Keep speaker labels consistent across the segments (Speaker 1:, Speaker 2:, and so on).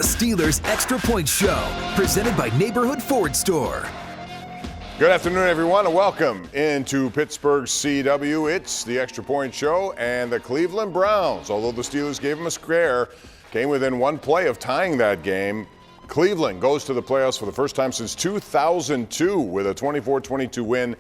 Speaker 1: Steelers Extra Point Show, presented by Neighborhood Ford Store.
Speaker 2: Good afternoon, everyone, and welcome into Pittsburgh CW. It's the Extra Point Show, and the Cleveland Browns, although the Steelers gave them a scare, came within one play of tying that game. Cleveland goes to the playoffs for the first time since 2002 with a 24-22 win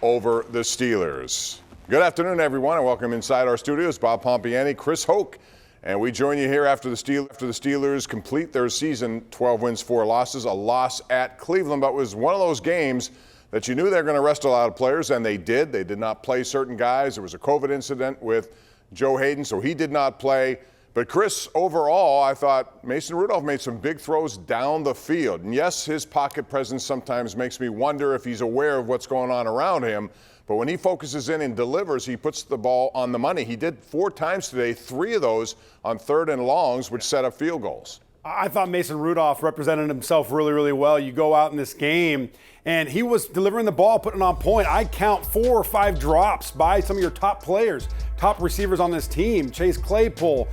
Speaker 2: over the Steelers. Good afternoon, everyone, and welcome inside our studios. Bob Pompeani, Chris Hoke, and we join you here after the Steelers complete their season, 12 wins, 4 losses, a loss at Cleveland, but it was one of those games that you knew they were going to rest a lot of players, and they did. They did not play certain guys. There was a COVID incident with Joe Hayden, so he did not play. But Chris, overall, I thought Mason Rudolph made some big throws down the field. And yes, his pocket presence sometimes makes me wonder if he's aware of what's going on around him. But when he focuses in and delivers, he puts the ball on the money. He did 4 times today, 3 of those on 3rd and longs, which set up field goals.
Speaker 3: I thought Mason Rudolph represented himself really, really well. You go out in this game, and he was delivering the ball, putting it on point. I count 4 or 5 drops by some of your top players, top receivers on this team. Chase Claypool,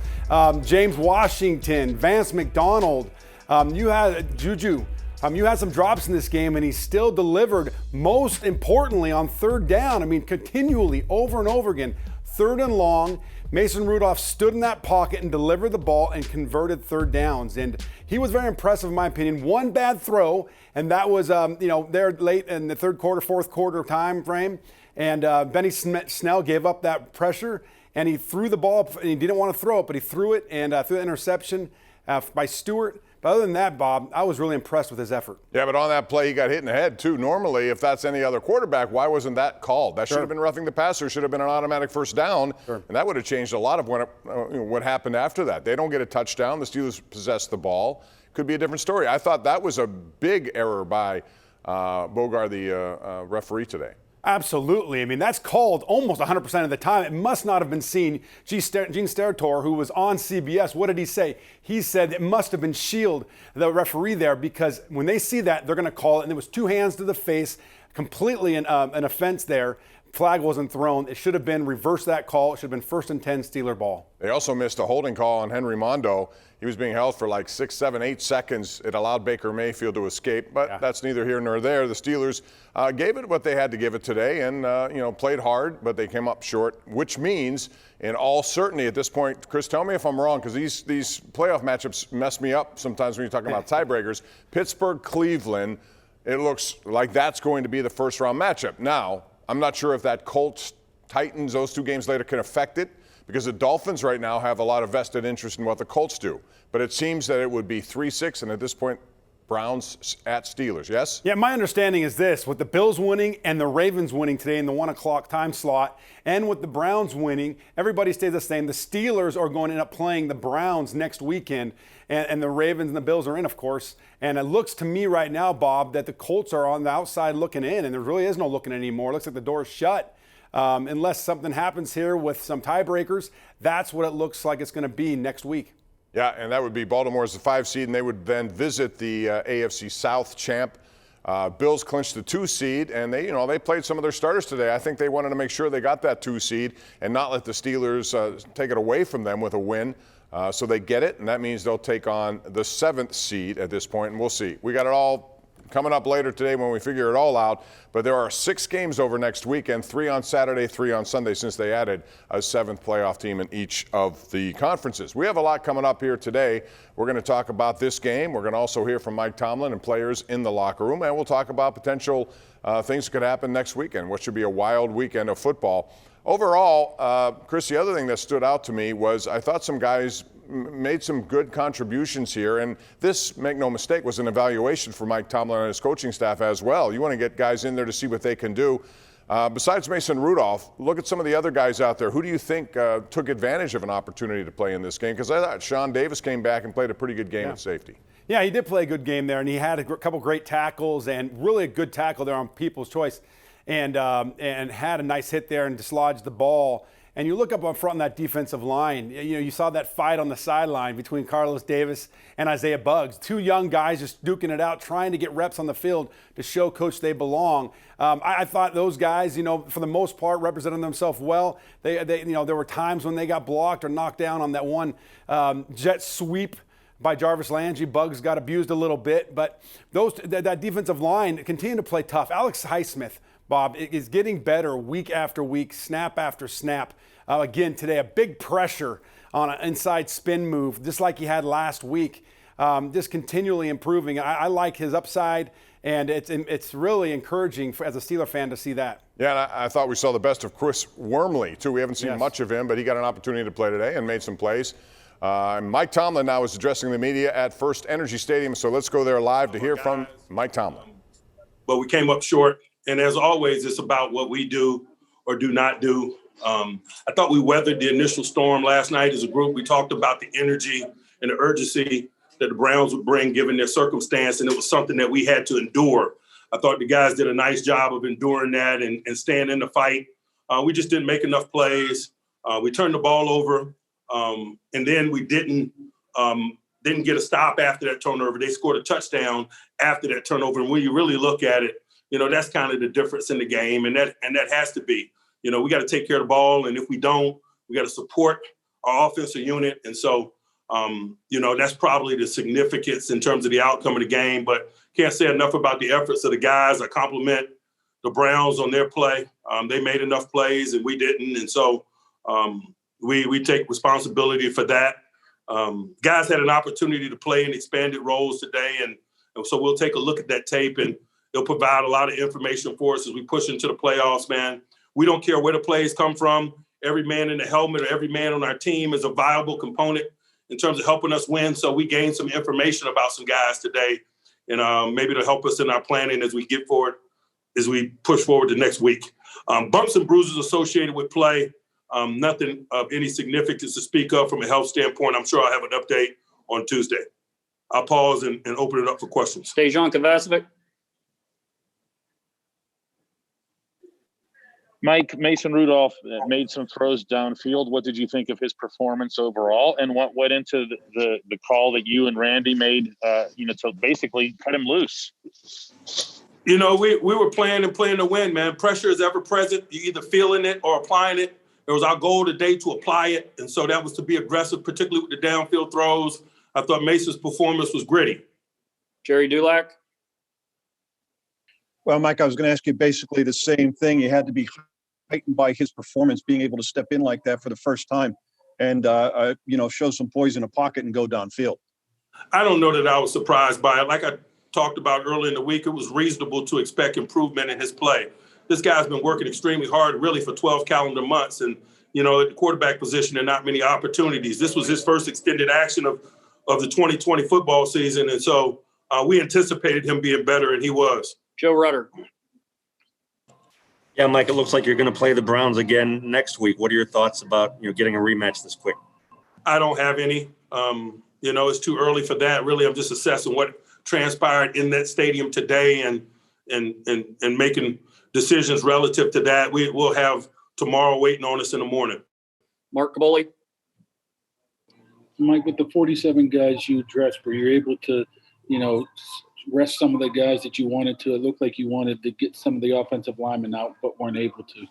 Speaker 3: James Washington, Vance McDonald. You had Juju. You had some drops in this game, and he still delivered, most importantly, on 3rd down. I mean, continually, over and over again. 3rd and long, Mason Rudolph stood in that pocket and delivered the ball and converted 3rd downs. And he was very impressive, in my opinion. One bad throw, and that was, there late in the 3rd quarter, 4th quarter time frame. And Benny Snell gave up that pressure, and he threw the ball, and he didn't want to throw it, but he threw it, and threw the interception by Stewart. But other than that, Bob, I was really impressed with his effort.
Speaker 2: Yeah, but on that play, he got hit in the head, too. Normally, if that's any other quarterback, why wasn't that called? That should have been roughing the passer, should have been an automatic first down, and that would have changed a lot of what happened after that. They don't get a touchdown. The Steelers possess the ball. Could be a different story. I thought that was a big error by Bogart, the referee today.
Speaker 3: Absolutely. I mean, that's called almost 100% of the time. It must not have been seen. Gene Steratore, who was on CBS, what did he say? He said it must have been Shield, the referee there, because when they see that, they're going to call it. And there was 2 hands to the face, completely an offense there. Flag wasn't thrown. It should have been reverse that call. It should have been 1st and 10 Steeler ball.
Speaker 2: They also missed a holding call on Henry Mondo. He was being held for like 6, 7, 8 seconds. It allowed Baker Mayfield to escape, but that's neither here nor there. The Steelers gave it what they had to give it today and, played hard, but they came up short, which means, in all certainty at this point, Chris, tell me if I'm wrong, because these playoff matchups mess me up sometimes when you're talking about tiebreakers. Pittsburgh, Cleveland, it looks like that's going to be the first-round matchup. Now, I'm not sure if that Colts-Titans, those 2 games later, can affect it, because the Dolphins right now have a lot of vested interest in what the Colts do. But it seems that it would be 3-6, and at this point, Browns at Steelers, yes?
Speaker 3: Yeah, my understanding is this. With the Bills winning and the Ravens winning today in the 1 o'clock time slot, and with the Browns winning, everybody stays the same. The Steelers are going to end up playing the Browns next weekend, and the Ravens and the Bills are in, of course. And it looks to me right now, Bob, that the Colts are on the outside looking in, and there really is no looking anymore. It looks like the door's shut. Unless something happens here with some tiebreakers, that's what it looks like it's going to be next week.
Speaker 2: Yeah, and that would be Baltimore as the 5 seed, and they would then visit the AFC South champ. Bills clinched the 2 seed, and they played some of their starters today. I think they wanted to make sure they got that 2 seed and not let the Steelers take it away from them with a win. So they get it, and that means they'll take on the 7th seed at this point, and we'll see. We got it all coming up later today when we figure it all out. But there are 6 games over next weekend, 3 on Saturday, 3 on Sunday, since they added a 7th playoff team in each of the conferences. We have a lot coming up here today. We're going to talk about this game. We're going to also hear from Mike Tomlin and players in the locker room. And we'll talk about potential things that could happen next weekend, what should be a wild weekend of football. Overall, Chris, the other thing that stood out to me was I thought some guys made some good contributions here, and this, make no mistake, was an evaluation for Mike Tomlin and his coaching staff as well. You want to get guys in there to see what they can do. Besides Mason Rudolph, look at some of the other guys out there. Who do you think took advantage of an opportunity to play in this game? Because I thought Sean Davis came back and played a pretty good game at safety.
Speaker 3: Yeah, he did play a good game there, and he had a couple great tackles and really a good tackle there on People's Choice, and had a nice hit there and dislodged the ball. And you look up up front in that defensive line, you saw that fight on the sideline between Carlos Davis and Isaiah Buggs. 2 young guys just duking it out, trying to get reps on the field to show Coach they belong. I thought those guys, for the most part, represented themselves well. There were times when they got blocked or knocked down on that one jet sweep by Jarvis Landry. Bugs got abused a little bit, but that defensive line continue to play tough. Alex Highsmith, Bob, is getting better week after week, snap after snap. Again, today, a big pressure on an inside spin move, just like he had last week. Just continually improving. I like his upside, and it's really encouraging as a Steeler fan to see that.
Speaker 2: Yeah, and I thought we saw the best of Chris Wormley, too. We haven't seen much of him, but he got an opportunity to play today and made some plays. Mike Tomlin now is addressing the media at First Energy Stadium, so let's go there live to hear from Mike Tomlin.
Speaker 4: But we came up short, and as always, it's about what we do or do not do. I thought we weathered the initial storm last night as a group. We talked about the energy and the urgency that the Browns would bring given their circumstance, and it was something that we had to endure. I thought the guys did a nice job of enduring that and staying in the fight. We just didn't make enough plays. We turned the ball over, and then we didn't get a stop after that turnover. They scored a touchdown after that turnover, and when you really look at it, that's kind of the difference in the game, and that has to be. We got to take care of the ball, and if we don't, we got to support our offensive unit, and so that's probably the significance in terms of the outcome of the game, but can't say enough about the efforts of the guys. I compliment the Browns on their play. They made enough plays and we didn't. And so we take responsibility for that. Guys had an opportunity to play in expanded roles today. And so we'll take a look at that tape and it'll provide a lot of information for us as we push into the playoffs, man. We don't care where the plays come from. Every man in the helmet or every man on our team is a viable component in terms of helping us win. So we gained some information about some guys today, and maybe to help us in our planning as we push forward to next week. Bumps and bruises associated with play, nothing of any significance to speak of from a health standpoint. I'm sure I'll have an update on Tuesday. I'll pause and open it up for questions.
Speaker 5: Dejan Kovacevic.
Speaker 6: Mike, Mason Rudolph made some throws downfield. What did you think of his performance overall, and what went into the call that you and Randy made, to basically cut him loose?
Speaker 4: We were playing to win, man. Pressure is ever present. You're either feeling it or applying it. It was our goal today to apply it, and so that was to be aggressive, particularly with the downfield throws. I thought Mason's performance was gritty.
Speaker 5: Jerry Dulac.
Speaker 7: Well, Mike, I was going to ask you basically the same thing. You had to be heightened by his performance, being able to step in like that for the first time and, show some poise in a pocket and go downfield.
Speaker 4: I don't know that I was surprised by it. Like I talked about earlier in the week, it was reasonable to expect improvement in his play. This guy's been working extremely hard, really, for 12 calendar months. And, at the quarterback position, there are not many opportunities. This was his first extended action of the 2020 football season. And so we anticipated him being better, and he was.
Speaker 5: Joe Rudder.
Speaker 8: Yeah, Mike, it looks like you're going to play the Browns again next week. What are your thoughts about getting a rematch this quick?
Speaker 4: I don't have any. It's too early for that. Really, I'm just assessing what transpired in that stadium today and making decisions relative to that. We'll have tomorrow waiting on us in the morning.
Speaker 5: Mark Caboli.
Speaker 9: Mike, with the 47 guys you addressed, were you able to, rest some of the guys that you wanted to? It looked like you wanted to get some of the offensive linemen out, but weren't able to.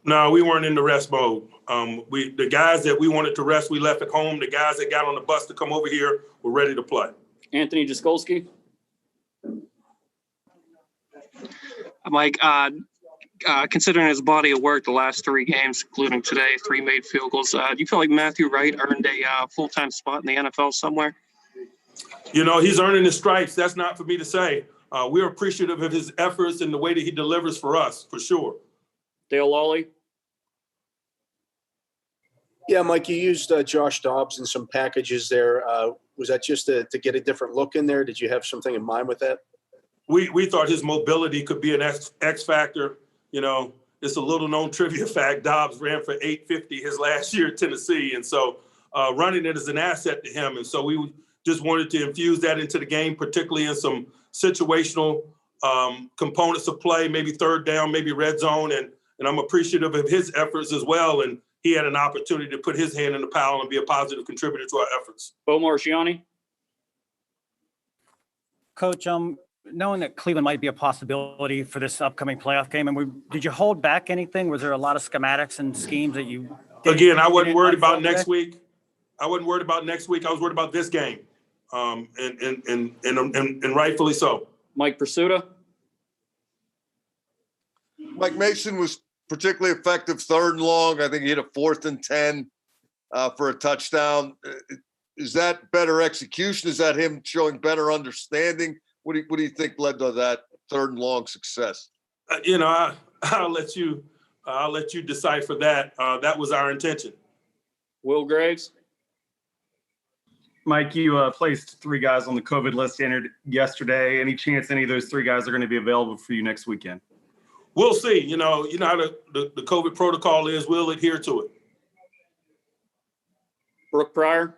Speaker 4: No, we weren't in the rest mode. The guys that we wanted to rest, we left at home. The guys that got on the bus to come over here were ready to play.
Speaker 5: Anthony Jaskolski.
Speaker 10: Mike, considering his body of work the last 3 games, including today, 3 made field goals, do you feel like Matthew Wright earned a full-time spot in the NFL somewhere?
Speaker 4: He's earning his stripes. That's not for me to say. We're appreciative of his efforts and the way that he delivers for us, for sure.
Speaker 5: Dale Lawley.
Speaker 11: Yeah, Mike, you used Josh Dobbs in some packages there. Was that just to get a different look in there? Did you have something in mind with that? We thought his mobility could be an X factor. It's a little-known trivia fact. Dobbs ran for 850 his last year at Tennessee, and so running it is an asset to him. And so we just wanted to infuse that into the game, particularly in some situational components of play, maybe third down, maybe red zone. And I'm appreciative of his efforts as well. And he had an opportunity to put his hand in the pile and be a positive contributor to our efforts.
Speaker 5: Bo Marchiani.
Speaker 12: Coach, knowing that Cleveland might be a possibility for this upcoming playoff game, and did you hold back anything? Was there a lot of schematics and schemes that you
Speaker 4: Again, I wasn't worried about next week. I wasn't worried about next week. I was worried about this game. and rightfully so.
Speaker 5: Mike Pursuta.
Speaker 13: Mike Mason was particularly effective 3rd and long. I think he hit a 4th and 10 for a touchdown. Is that better execution? Is that him showing better understanding? What do you think led to that 3rd and long success?
Speaker 4: I'll let you decipher that. That was our intention.
Speaker 5: Will Graves.
Speaker 14: Mike, you placed 3 guys on the COVID list yesterday. Any chance any of those 3 guys are going to be available for you next weekend?
Speaker 4: We'll see. You know how the COVID protocol is. We'll adhere to it.
Speaker 5: Brooke Pryor.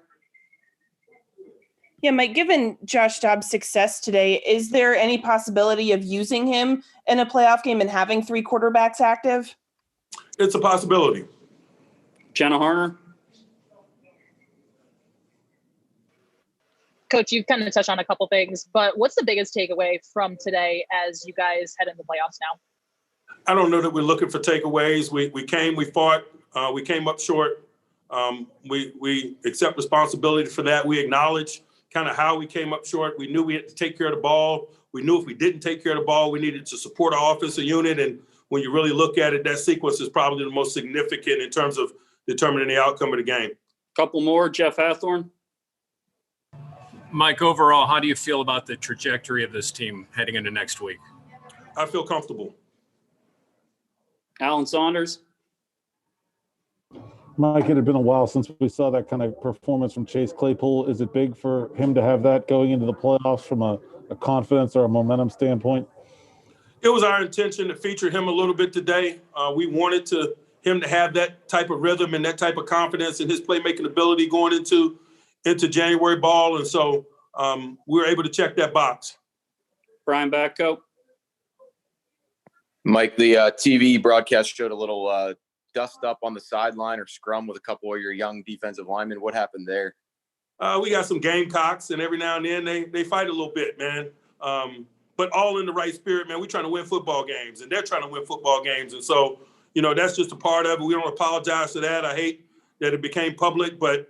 Speaker 15: Yeah, Mike, given Josh Dobbs' success today, is there any possibility of using him in a playoff game and having 3 quarterbacks active?
Speaker 4: It's a possibility.
Speaker 5: Jenna Harner.
Speaker 16: Coach, you've kind of touched on a couple things, but what's the biggest takeaway from today as you guys head into the playoffs now?
Speaker 4: I don't know that we're looking for takeaways. We fought, we came up short. We accept responsibility for that. We acknowledge kind of how we came up short. We knew we had to take care of the ball. We knew if we didn't take care of the ball, we needed to support our offensive unit. And when you really look at it, that sequence is probably the most significant in terms of determining the outcome of the game.
Speaker 5: Couple more, Jeff Hathorn.
Speaker 17: Mike, overall, how do you feel about the trajectory of this team heading into next week?
Speaker 4: I feel comfortable.
Speaker 5: Alan Saunders.
Speaker 18: Mike, it had been a while since we saw that kind of performance from Chase Claypool. Is it big for him to have that going into the playoffs from a confidence or a momentum standpoint?
Speaker 4: It was our intention to feature him a little bit today. We wanted him to have that type of rhythm and that type of confidence in his playmaking ability going into January ball. And so we were able to check that box.
Speaker 5: Brian Batco.
Speaker 19: Mike, the TV broadcast showed a little dust up on the sideline or scrum with a couple of your young defensive linemen. What happened there?
Speaker 4: We got some Gamecocks, and every now and then they fight a little bit, man. But all in the right spirit, man. We're trying to win football games, and they're trying to win football games. And so, that's just a part of it. We don't apologize for that. I hate that it became public, but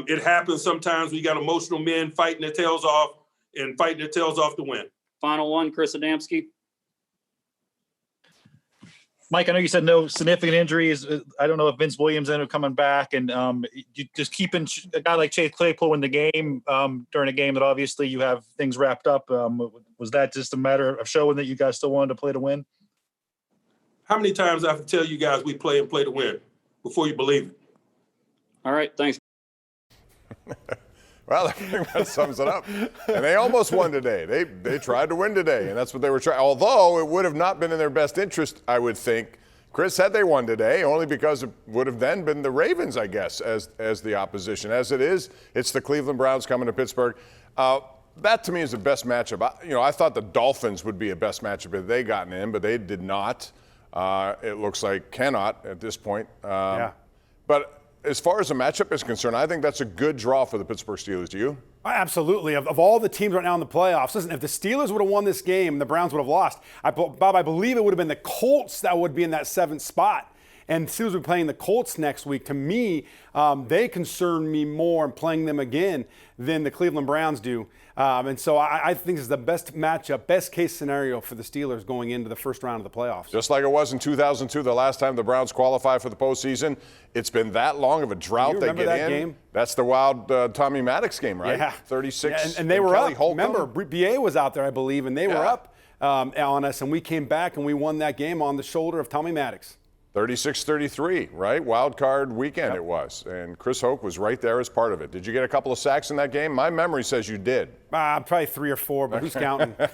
Speaker 4: it happens sometimes. We got emotional men fighting their tails off to win.
Speaker 5: Final one, Chris Adamski.
Speaker 20: Mike, I know you said no significant injuries. I don't know if Vince Williams ended up coming back, and you just keeping a guy like Chase Claypool in the game during a game that obviously you have things wrapped up. Was that just a matter of showing that you guys still wanted to play to win?
Speaker 4: How many times I have to tell you guys we play and play to win before you believe it?
Speaker 5: All right, thanks.
Speaker 2: Well, I think that sums it up. And they almost won today. They tried to win today, and that's what they were trying. Although it would have not been in their best interest, I would think, Chris, had they won today, only because it would have then been the Ravens, I guess, as the opposition. As it is, it's the Cleveland Browns coming to Pittsburgh. That, to me, is the best matchup. I thought the Dolphins would be a best matchup if they gotten in, but they did not. It looks like cannot at this point.
Speaker 3: Yeah.
Speaker 2: But as far as the matchup is concerned, I think that's a good draw for the Pittsburgh Steelers. Do you?
Speaker 3: Absolutely. Of all the teams right now in the playoffs, listen, if the Steelers would have won this game, the Browns would have lost. Bob, I believe it would have been the Colts that would be in that 7th spot. And Steelers will be playing the Colts next week. To me, they concern me more in playing them again than the Cleveland Browns do. And so I think this is the best matchup, best case scenario for the Steelers going into the first round of the playoffs.
Speaker 2: Just like it was in 2002, the last time the Browns qualified for the postseason. It's been that long of a drought they get in. Game? That's the wild Tommy Maddox game, right?
Speaker 3: Yeah.
Speaker 2: 36.
Speaker 3: Yeah, and they were
Speaker 2: Kelly
Speaker 3: up.
Speaker 2: Holcomb.
Speaker 3: Remember, BA was out there, I believe, and they were up on us. And we came back and we won that game on the shoulder of Tommy Maddox.
Speaker 2: 36-33, right? Wild card weekend it was. And Chris Hoke was right there as part of it. Did you get a couple of sacks in that game? My memory says you did.
Speaker 3: Probably 3 or 4, but who's counting?
Speaker 2: All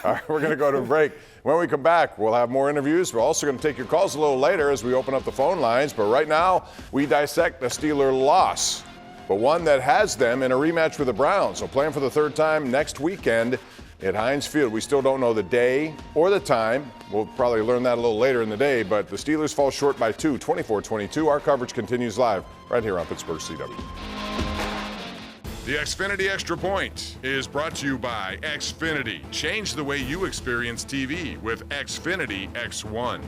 Speaker 2: right, we're going to go to a break. When we come back, we'll have more interviews. We're also going to take your calls a little later as we open up the phone lines. But right now, we dissect the Steeler loss, but one that has them in a rematch with the Browns. So playing for the 3rd time next weekend at Heinz Field. We still don't know the day or the time. We'll probably learn that a little later in the day, but the Steelers fall short by 2, 24-22. Our coverage continues live right here on Pittsburgh CW.
Speaker 21: The Xfinity Extra Point is brought to you by Xfinity. Change the way you experience TV with Xfinity X1.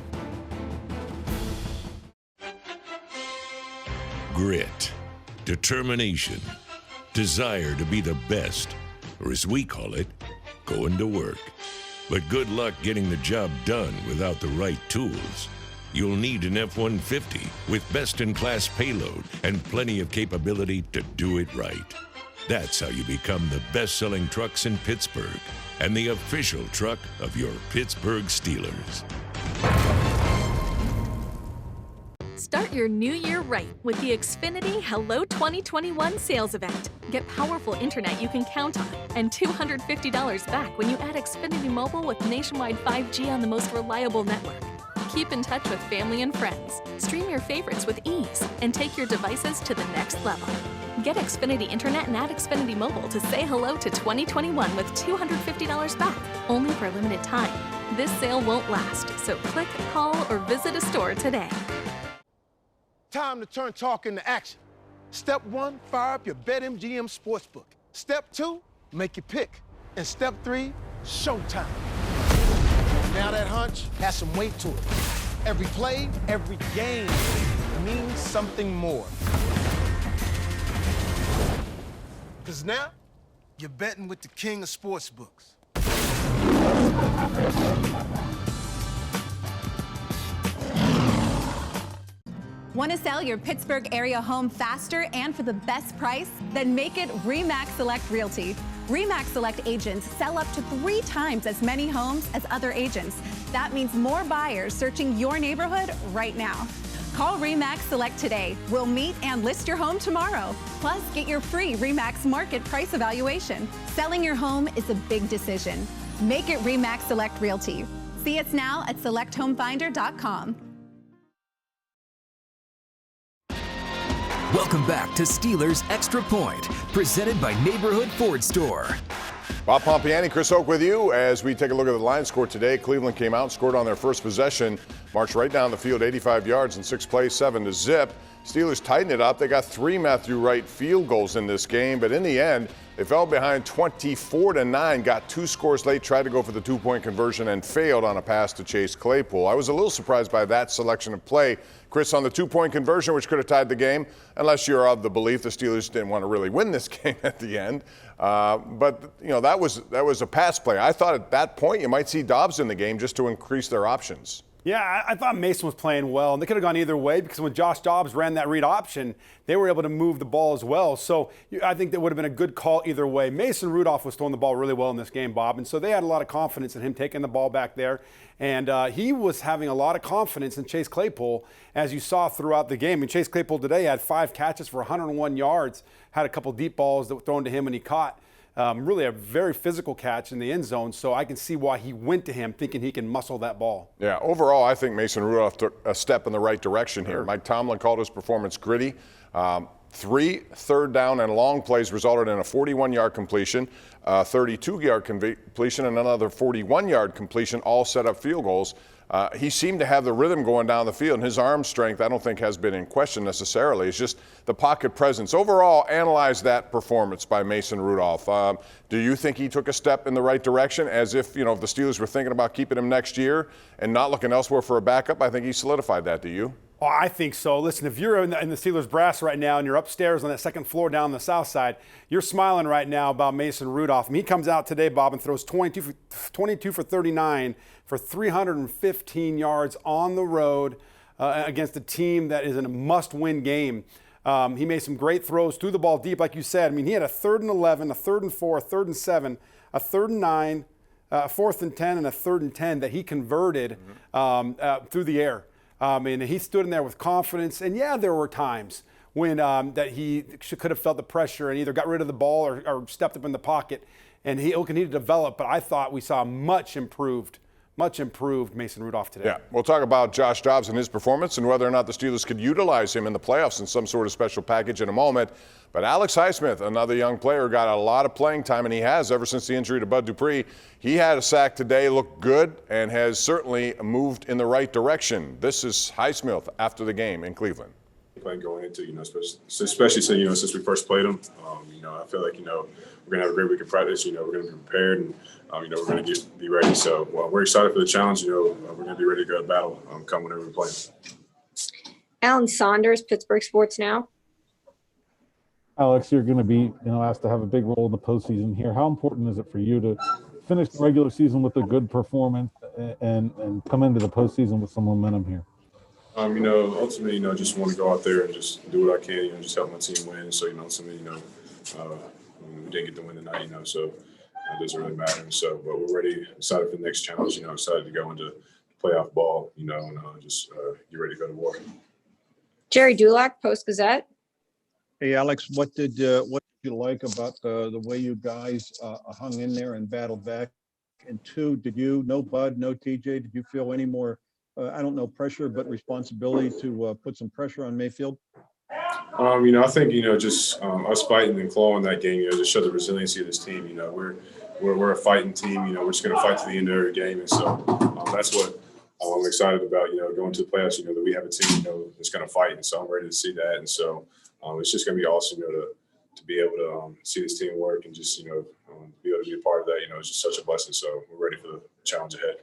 Speaker 22: Grit, determination,
Speaker 1: desire to be the best, or as we call it, going to work. But good luck getting the job done without the right tools. You'll need an F-150 with best-in-class payload and plenty of capability to do it right. That's how you become the best-selling trucks in Pittsburgh and the official truck of your Pittsburgh Steelers.
Speaker 22: Start your new year right with the Xfinity Hello 2021 sales event. Get powerful internet you can count on and $250 back when you add Xfinity Mobile with nationwide 5G on the most reliable network. Keep in touch with family and friends, stream your favorites with ease, and take your devices to the next level. Get Xfinity Internet and add Xfinity Mobile to say hello to 2021 with $250 back, only for a limited time. This sale won't last, so click, call, or visit a store today.
Speaker 23: Time to turn talk into action. Step 1, fire up your BetMGM Sportsbook. Step 2, make your pick. And Step 3, showtime. Now that hunch has some weight to it. Every play, every game means something more. Because now, you're betting with the king of sportsbooks.
Speaker 24: Want to sell your Pittsburgh area home faster and for the best price? Then make it RE/MAX Select Realty. RE/MAX Select agents sell up to 3 times as many homes as other agents. That means more buyers searching your neighborhood right now. Call RE/MAX Select today. We'll meet and list your home tomorrow. Plus, get your free RE/MAX market price evaluation. Selling your home is a big decision. Make it RE/MAX Select Realty. See us now at selecthomefinder.com.
Speaker 25: Welcome back to Steelers Extra Point, presented by Neighborhood Ford Store.
Speaker 2: Bob Pompeani, Chris Hoke with you as we take a look at the line score today. Cleveland came out, scored on their first possession, marched right down the field, 85 yards in 6 plays, 7-0. Steelers tightened it up. They got 3 Matthew Wright field goals in this game, but in the end, they fell behind 24-9, got 2 scores late, tried to go for the 2-point conversion and failed on a pass to Chase Claypool. I was a little surprised by that selection of play. Chris, on the 2-point conversion, which could have tied the game, unless you're of the belief the Steelers didn't want to really win this game at the end. But, you know, that was a pass play. I thought at that point you might see Dobbs in the game just to increase their options.
Speaker 3: Yeah, I thought Mason was playing well, and they could have gone either way because when Josh Dobbs ran that read option, they were able to move the ball as well. So I think that would have been a good call either way. Mason Rudolph was throwing the ball really well in this game, Bob, and so they had a lot of confidence in him taking the ball back there. And he was having a lot of confidence in Chase Claypool, as you saw throughout the game. And Chase Claypool today had 5 catches for 101 yards, had a couple deep balls that were thrown to him and he caught. Really a very physical catch in the end zone, so I can see why he went to him thinking he can muscle that ball.
Speaker 2: Yeah, overall, I think Mason Rudolph took a step in the right direction here. Mike Tomlin called his performance gritty. 3 third down and long plays resulted in a 41-yard completion, 32-yard completion, and another 41-yard completion, all set up field goals. He seemed to have the rhythm going down the field, and his arm strength I don't think has been in question necessarily. It's just the pocket presence. Overall, analyze that performance by Mason Rudolph. Do you think he took a step in the right direction, as if, you know, if the Steelers were thinking about keeping him next year and not looking elsewhere for a backup? I think he solidified that. Do you?
Speaker 3: Oh, I think so. Listen, if you're in the Steelers brass right now and you're upstairs on that second floor down the south side, you're smiling right now about Mason Rudolph. And he comes out today, Bob, and throws 22 for 39 for 315 yards on the road against a team that is in a must-win game. He made some great throws, threw the ball deep, like you said. I mean, he had a 3rd and 11, a 3rd and 4, a 3rd and 7, a 3rd and 9, a 4th and 10, and a 3rd and 10 that he converted through the air. And he stood in there with confidence. And, yeah, there were times when that he could have felt the pressure and either got rid of the ball or stepped up in the pocket. And he needed to develop. But I thought we saw much improved Mason Rudolph today.
Speaker 2: Yeah, we'll talk about Josh Dobbs and his performance and whether or not the Steelers could utilize him in the playoffs in some sort of special package in a moment. But Alex Highsmith, another young player, got a lot of playing time, and he has ever since the injury to Bud Dupree. He had a sack today, looked good, and has certainly moved in the right direction. This is Highsmith after the game in Cleveland.
Speaker 26: Going into, especially since we first played them, I feel like, we're going to have a great week of practice. We're going to be prepared and, we're going to be ready. So we're excited for the challenge. We're going to be ready to go to battle come whenever we play.
Speaker 27: Alan Saunders, Pittsburgh Sports Now.
Speaker 18: Alex, you're going to be, asked to have a big role in the postseason here. How important is it for you to finish the regular season with a good performance and come into the postseason with some momentum here?
Speaker 26: Ultimately, just want to go out there and just do what I can, just help my team win. So, ultimately, we didn't get the win tonight, so it doesn't really matter. So, but we're ready, excited for the next challenge, excited to go into playoff ball, and just get ready to go to war.
Speaker 6: Jerry Dulac, Post-Gazette.
Speaker 7: Hey, Alex, what did you like about the way you guys hung in there and battled back? And two, no Bud, no TJ, did you feel any more, pressure, but responsibility to put some pressure on Mayfield?
Speaker 26: I think, just us fighting and clawing that game, just show the resiliency of this team. We're a fighting team. We're just going to fight to the end of every game. And so that's what I'm excited about, going to the playoffs, that we have a team, that's going to fight. And so I'm ready to see that. And so it's just going to be awesome, to be able to see this team work and just, be able to be a part of that. It's just such a blessing. So we're ready for the challenge ahead.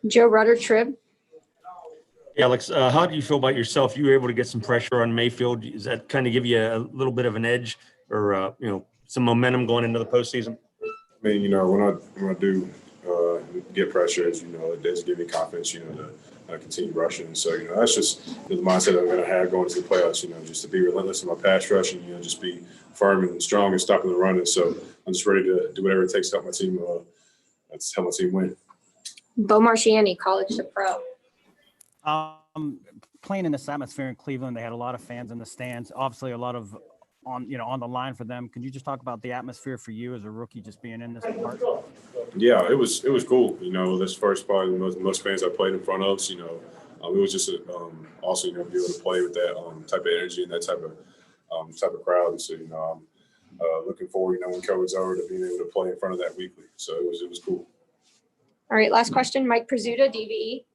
Speaker 6: Joe Rutter, Trib.
Speaker 8: Hey, Alex, how do you feel about yourself? You were able to get some pressure on Mayfield. Does that kind of give you a little bit of an edge or, some momentum going into the postseason?
Speaker 26: I mean, when I do get pressure, it does give me confidence, to continue rushing. So, that's just the mindset I'm going to have going to the playoffs, just to be relentless in my pass rush and, just be firm and strong and stopping the run. And so I'm just ready to do whatever it takes to help my team, win.
Speaker 6: Bo Marchiani, College to Pro.
Speaker 12: Playing in this atmosphere in Cleveland, they had a lot of fans in the stands, obviously a lot of on the line for them. Could you just talk about the atmosphere for you as a rookie just being in this park?
Speaker 26: Yeah, it was cool. This first part, most fans I played in front of, it was just also, be able to play with that type of energy and that type of crowd. And so, I'm looking forward, when COVID's over, to being able to play in front of that weekly. So it was cool.
Speaker 6: All right, last question, Mike Prizzuta, DVE.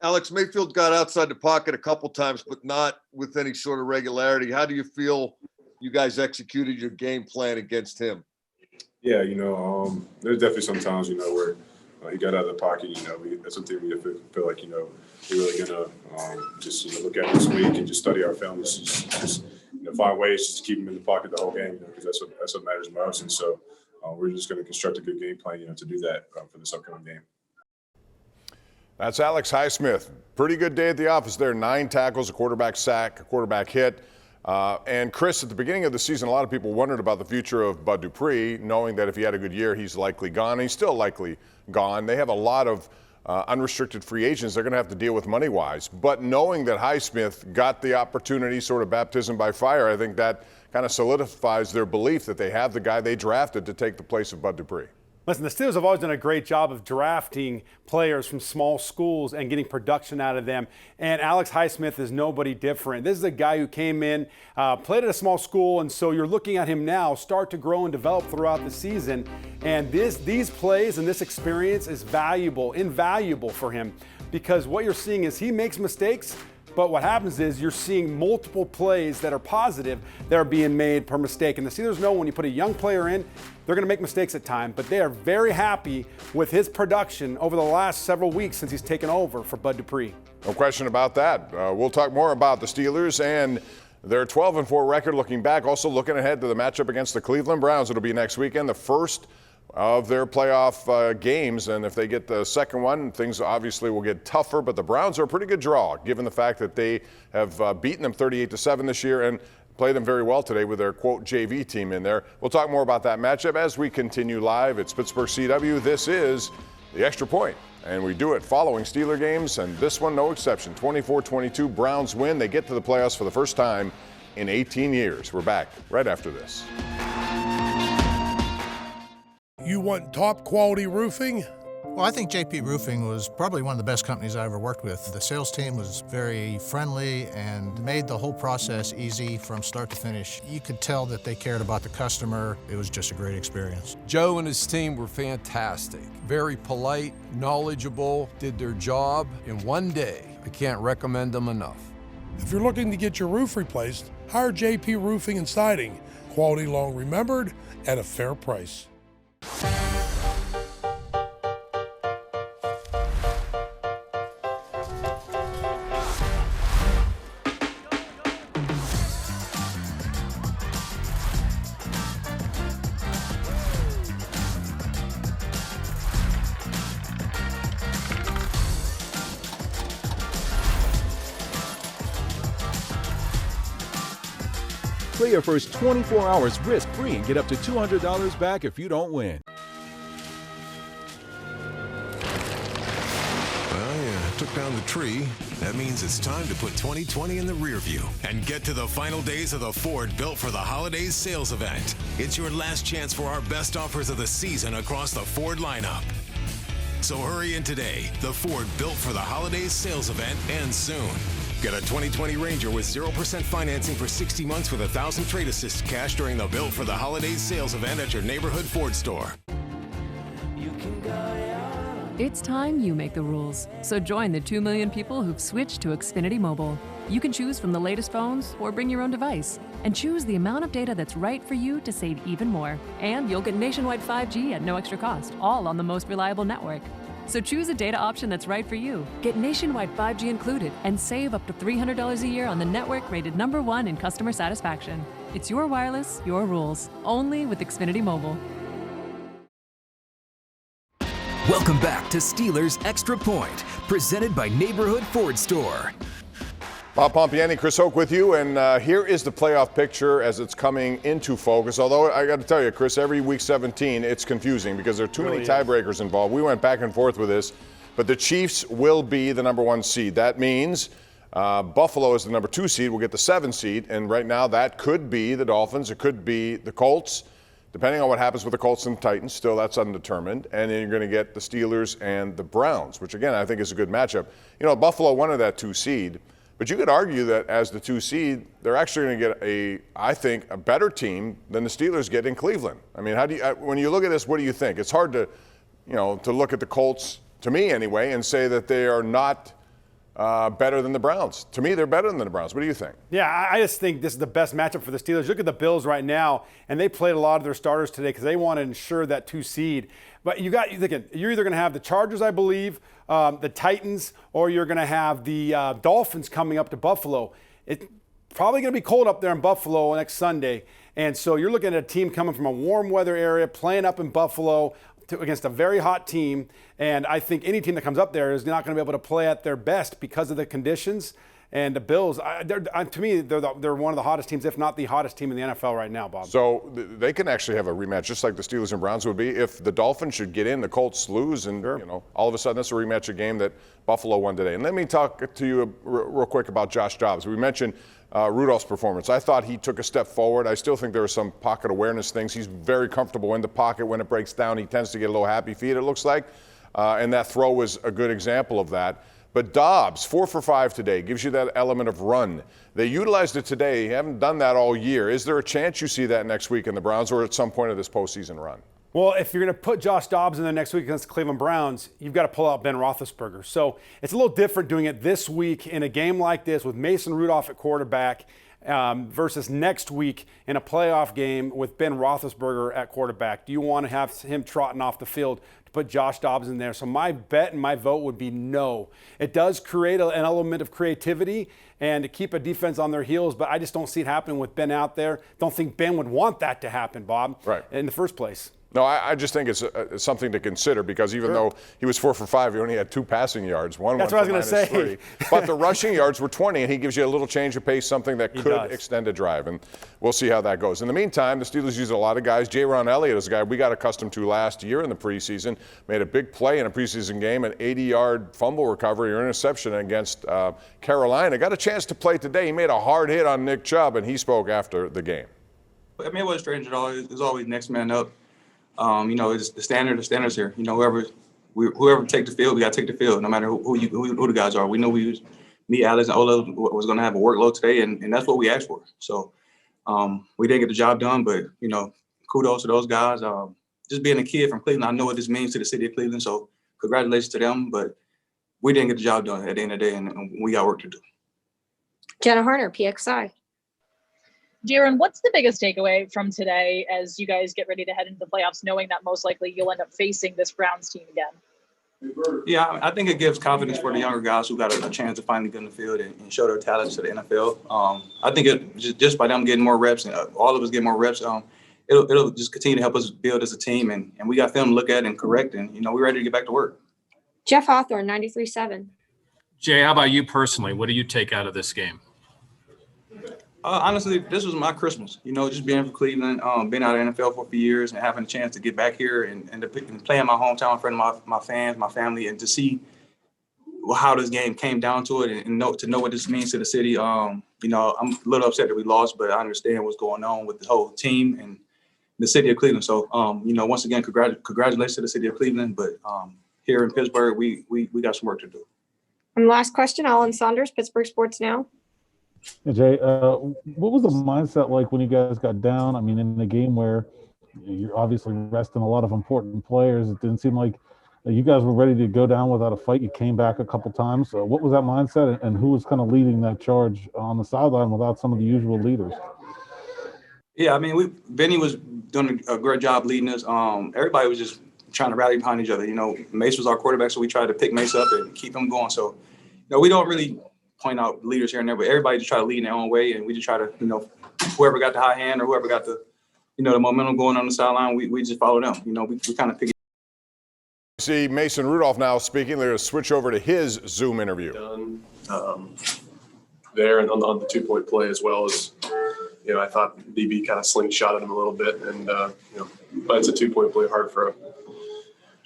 Speaker 13: Alex, Mayfield got outside the pocket a couple times, but not with any sort of regularity. How do you feel you guys executed your game plan against him?
Speaker 26: Yeah, there's definitely some times, where he got out of the pocket. That's something we feel like, we're really gonna just look at this week and just study our film. Just find ways just to keep him in the pocket the whole game, because that's what matters most. And so we're just going to construct a good game plan, to do that for this upcoming game.
Speaker 2: That's Alex Highsmith. Pretty good day at the office there. 9 tackles, a quarterback sack, a quarterback hit. And Chris, at the beginning of the season, a lot of people wondered about the future of Bud Dupree, knowing that if he had a good year, he's likely gone. He's still likely gone. They have a lot of unrestricted free agents they're going to have to deal with money-wise. But knowing that Highsmith got the opportunity, sort of baptism by fire, I think that kind of solidifies their belief that they have the guy they drafted to take the place of Bud Dupree.
Speaker 3: Listen, the Steelers have always done a great job of drafting players from small schools and getting production out of them. And Alex Highsmith is nobody different. This is a guy who came in, played at a small school, and so you're looking at him now start to grow and develop throughout the season. And these plays and this experience is invaluable for him, because what you're seeing is he makes mistakes, but what happens is you're seeing multiple plays that are positive that are being made per mistake. And the Steelers know when you put a young player in, they're going to make mistakes at times, but they are very happy with his production over the last several weeks since he's taken over for Bud Dupree.
Speaker 2: No question about that. We'll talk more about the Steelers and their 12-4 record looking back. Also looking ahead to the matchup against the Cleveland Browns. It'll be next weekend, the first of their playoff games, and if they get the second one, things obviously will get tougher, but the Browns are a pretty good draw given the fact that they have beaten them 38-7 this year and played them very well today with their quote JV team in there. We'll talk more about that matchup as we continue live. It's Pittsburgh CW. This is the Extra Point, and we do it following Steeler games, and this one no exception. 24-22 Browns win. They get to the playoffs for the first time in 18 years. We're back right after this.
Speaker 23: You want top quality roofing?
Speaker 9: Well, I think JP Roofing was probably one of the best companies I ever worked with. The sales team was very friendly and made the whole process easy from start to finish. You could tell that they cared about the customer. It was just a great experience.
Speaker 10: Joe and his team were fantastic. Very polite, knowledgeable, did their job in one day. I can't recommend them enough.
Speaker 23: If you're looking to get your roof replaced, hire JP Roofing and Siding. Quality long remembered at a fair price.
Speaker 11: Play your first 24 hours risk-free and get up to $200 back if you don't win.
Speaker 14: Well, you took down the tree. That means it's time to put 2020 in the rear view and get to the final days of the Ford Built for the Holidays sales event. It's your last chance for our best offers of the season across the Ford lineup. So hurry in today. The Ford Built for the Holidays sales event ends soon. Get a 2020 Ranger with 0% financing for 60 months with $1,000 trade assist cash during the Built for the Holidays sales event at your neighborhood Ford store.
Speaker 15: It's time you make the rules. So join the 2 million people who've switched to Xfinity Mobile. You can choose from the latest phones or bring your own device and choose the amount of data that's right for you to save even more. And you'll get nationwide 5G at no extra cost, all on the most reliable network. So choose a data option that's right for you. Get nationwide 5G included and save up to $300 a year on the network rated #1 in customer satisfaction. It's your wireless, your rules. Only with Xfinity Mobile.
Speaker 25: Welcome back to Steelers Extra Point, presented by Neighborhood Ford Store.
Speaker 2: Bob Pompeani, Chris Hoke with you, and here is the playoff picture as it's coming into focus. Although I got to tell you, Chris, every week 17, it's confusing because there are too many tiebreakers involved. We went back and forth with this, but the Chiefs will be the #1 seed. That means Buffalo is the #2 seed. We'll get the 7 seed, and right now that could be the Dolphins. It could be the Colts. Depending on what happens with the Colts and the Titans, still that's undetermined. And then you're going to get the Steelers and the Browns, which again I think is a good matchup. You know, Buffalo wanted that 2 seed, but you could argue that as the 2 seed, they're actually going to get I think, a better team than the Steelers get in Cleveland. I mean, how do you, when you look at this, what do you think? It's hard to, to look at the Colts, to me anyway, and say that they are not better than the Browns. To me, they're better than the Browns. What do you think?
Speaker 3: Yeah, I just think this is the best matchup for the Steelers. Look at the Bills right now, and they played a lot of their starters today because they want to ensure that 2 seed. But you're either going to have the Chargers, I believe, the Titans, or you're going to have the Dolphins coming up to Buffalo. It's probably going to be cold up there in Buffalo next Sunday. And so you're looking at a team coming from a warm weather area, playing up in Buffalo against a very hot team. And I think any team that comes up there is not going to be able to play at their best because of the conditions. And the Bills, to me, they're one of the hottest teams, if not the hottest team in the NFL right now, Bob.
Speaker 2: So they can actually have a rematch, just like the Steelers and Browns would be. If the Dolphins should get in, the Colts lose, and all of a sudden that's a rematch, a game that Buffalo won today. And let me talk to you real quick about Josh Dobbs. We mentioned Rudolph's performance. I thought he took a step forward. I still think there are some pocket awareness things. He's very comfortable in the pocket. When it breaks down, he tends to get a little happy feet, it looks like. And that throw was a good example of that. But Dobbs, 4 for 5 today, gives you that element of run. They utilized it today. You haven't done that all year. Is there a chance you see that next week in the Browns or at some point of this postseason run?
Speaker 3: Well, if you're going to put Josh Dobbs in there next week against the Cleveland Browns, you've got to pull out Ben Roethlisberger. So it's a little different doing it this week in a game like this with Mason Rudolph at quarterback versus next week in a playoff game with Ben Roethlisberger at quarterback. Do you want to have him trotting off the field to put Josh Dobbs in there? So my bet and my vote would be no. It does create an element of creativity and to keep a defense on their heels, but I just don't see it happening with Ben out there. Don't think Ben would want that to happen, Bob, in the first place.
Speaker 2: No, I just think it's something to consider because even though he was 4 for 5, he only had 2 passing yards. That's what I was going to say. But the rushing yards were 20, and he gives you a little change of pace, something that could extend a drive. And we'll see how that goes. In the meantime, the Steelers use a lot of guys. Jayrone Elliott is a guy we got accustomed to last year in the preseason. Made a big play in a preseason game, an 80-yard fumble recovery or interception against Carolina. Got a chance to play today. He made a hard hit on Nick Chubb, and he spoke after the game.
Speaker 16: I mean, it wasn't strange at all. It was always next man up. It's the standards here. Whoever take the field, we got to take the field, no matter who the guys are. We know me, Alex, and Ola was going to have a workload today, and that's what we asked for. So we didn't get the job done, but, kudos to those guys. Just being a kid from Cleveland, I know what this means to the city of Cleveland, so congratulations to them. But we didn't get the job done at the end of the day, and we got work to do.
Speaker 6: Jenna Harner, PXI.
Speaker 17: Jayrone, what's the biggest takeaway from today as you guys get ready to head into the playoffs, knowing that most likely you'll end up facing this Browns team again?
Speaker 16: Yeah, I think it gives confidence for the younger guys who got a chance to finally get in the field and show their talents to the NFL. I think it just by them getting more reps and all of us getting more reps, it'll just continue to help us build as a team. And we got film to look at and correct, and we're ready to get back to work.
Speaker 6: Jeff Hawthorne, 93.7.
Speaker 19: Jay, how about you personally? What do you take out of this game?
Speaker 16: Honestly, this was my Christmas. You know, just being from Cleveland, been out of the NFL for a few years, and having a chance to get back here and play in my hometown in front of my fans, my family, and to see how this game came down to it, and to know what this means to the city. You know, I'm a little upset that we lost, but I understand what's going on with the whole team and the city of Cleveland. So, you know, once again, congratulations to the city of Cleveland. But here in Pittsburgh, we got some work to do.
Speaker 6: And last question, Alan Saunders, Pittsburgh Sports Now.
Speaker 18: Hey, Jay, what was the mindset like when you guys got down? I mean, in the game where you're obviously resting a lot of important players, it didn't seem like you guys were ready to go down without a fight. You came back a couple times. What was that mindset, and who was kind of leading that charge on the sideline without some of the usual leaders?
Speaker 16: Yeah, I mean, Benny was doing a great job leading us. Everybody was just trying to rally behind each other. You know, Mace was our quarterback, so we tried to pick Mace up and keep him going. So, you know, we don't really point out leaders here and there, but everybody just try to lead in their own way, and we just try to, you know, whoever got the high hand or whoever got the, you know, the momentum going on the sideline, we just follow them. You know, we kind of pick.
Speaker 2: See Mason Rudolph now speaking. They're going to switch over to his Zoom interview.
Speaker 1: There and on the 2-point play, as well as, you know, I thought DB kind of slingshotted him a little bit, and you know, but it's a 2-point play, hard for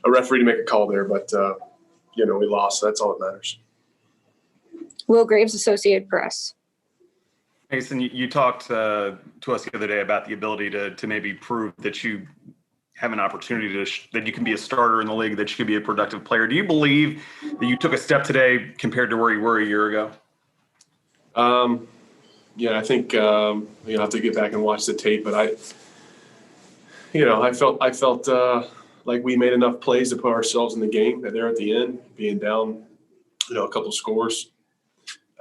Speaker 1: a referee to make a call there, but you know, we lost. So that's all that matters.
Speaker 6: Will Graves, Associated Press.
Speaker 4: Mason, you talked to us the other day about the ability to maybe prove that you have an opportunity that you can be a starter in the league, that you can be a productive player. Do you believe that you took a step today compared to where you were a year ago?
Speaker 1: Yeah, I think you have to get back and watch the tape, but I felt like we made enough plays to put ourselves in the game. That there at the end, being down, you know, a couple scores.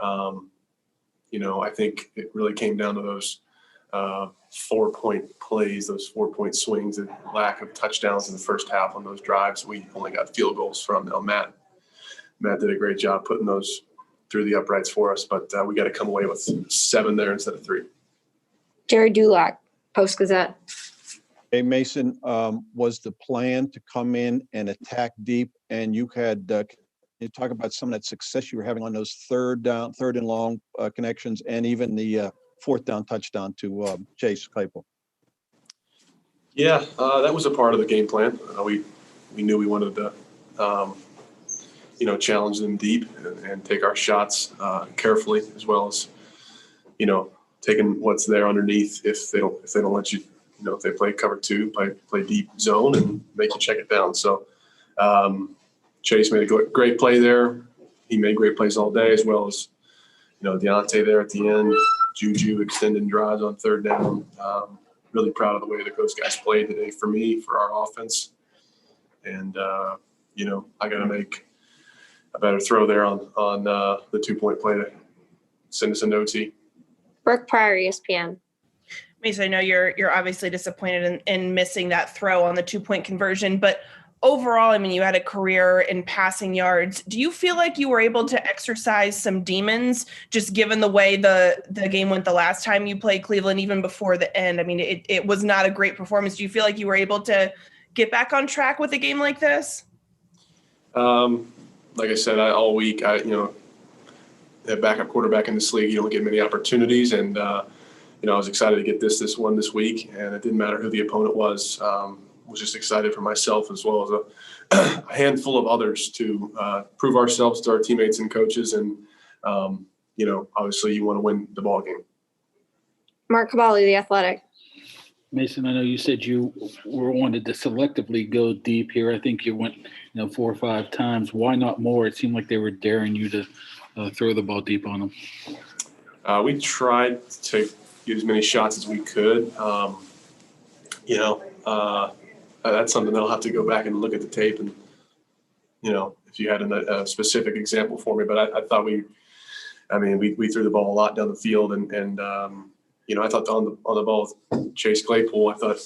Speaker 1: You know, I think it really came down to those 4-point plays, those 4-point swings, and lack of touchdowns in the first half on those drives. We only got field goals from. Now, Matt did a great job putting those through the uprights for us, but we got to come away with 7 there instead of 3.
Speaker 6: Jerry Dulac, Post-Gazette.
Speaker 7: Hey, Mason, was the plan to come in and attack deep, and you had you talk about some of that success you were having on those third and long connections, and even the 4th down touchdown to Chase Claypool?
Speaker 1: Yeah, that was a part of the game plan. We knew we wanted to, you know, challenge them deep and take our shots carefully, as well as, you know, taking what's there underneath. If they don't let you, you know, if they play cover 2, play deep zone and make you check it down. So Chase made a great play there. He made great plays all day, as well as, you know, Deontay there at the end. Juju extending drives on 3rd down. Really proud of the way that those guys played today for me, for our offense. And, you know, I got to make a better throw there on the 2-point play to send us an OT.
Speaker 6: Brooke Pryor, ESPN.
Speaker 5: Mason, I know you're obviously disappointed in missing that throw on the 2-point conversion, but overall, I mean, you had a career in passing yards. Do you feel like you were able to exercise some demons, just given the way the game went the last time you played Cleveland, even before the end? I mean, it was not a great performance. Do you feel like you were able to get back on track with a game like this?
Speaker 1: Like I said, all week, you know, a backup quarterback in this league, you don't get many opportunities. And, you know, I was excited to get this one this week, and it didn't matter who the opponent was. Was just excited for myself, as well as a handful of others, to prove ourselves to our teammates and coaches. And, you know, obviously you want to win the ball game.
Speaker 6: Mark Cavalli, The Athletic.
Speaker 19: Mason, I know you said you wanted to selectively go deep here. I think you went, 4 or 5 times. Why not more? It seemed like they were daring you to throw the ball deep on them.
Speaker 1: We tried to get as many shots as we could. That's something that I'll have to go back and look at the tape, and, you know, if you had a specific example for me. But I thought we threw the ball a lot down the field, and you know, I thought on the ball with Chase Claypool, I thought,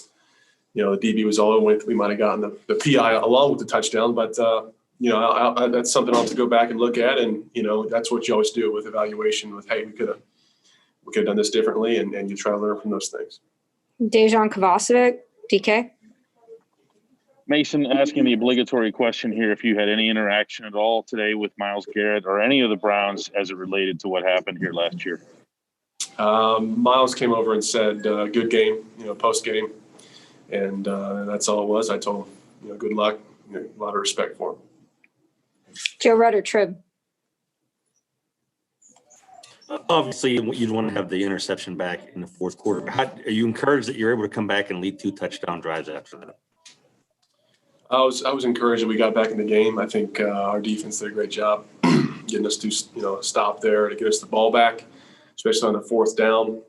Speaker 1: you know, the DB was all over with. We might have gotten the PI along with the touchdown, but you know, that's something I'll have to go back and look at, and, you know, that's what you always do with evaluation. With, hey, we could have done this differently, and you try to learn from those things.
Speaker 6: Dejan Kovacevic, DK.
Speaker 20: Mason, asking the obligatory question here, if you had any interaction at all today with Myles Garrett or any of the Browns as it related to what happened here last year.
Speaker 1: Miles came over and said, good game, post game. And that's all it was. I told him, good luck, a lot of respect for him.
Speaker 6: Joe Rutter, Trib.
Speaker 8: Obviously, you'd want to have the interception back in the fourth quarter. Are you encouraged that you're able to come back and lead 2 touchdown drives after that?
Speaker 1: I was encouraged that we got back in the game. I think our defense did a great job getting us to stop there to get us the ball back, especially on the fourth down.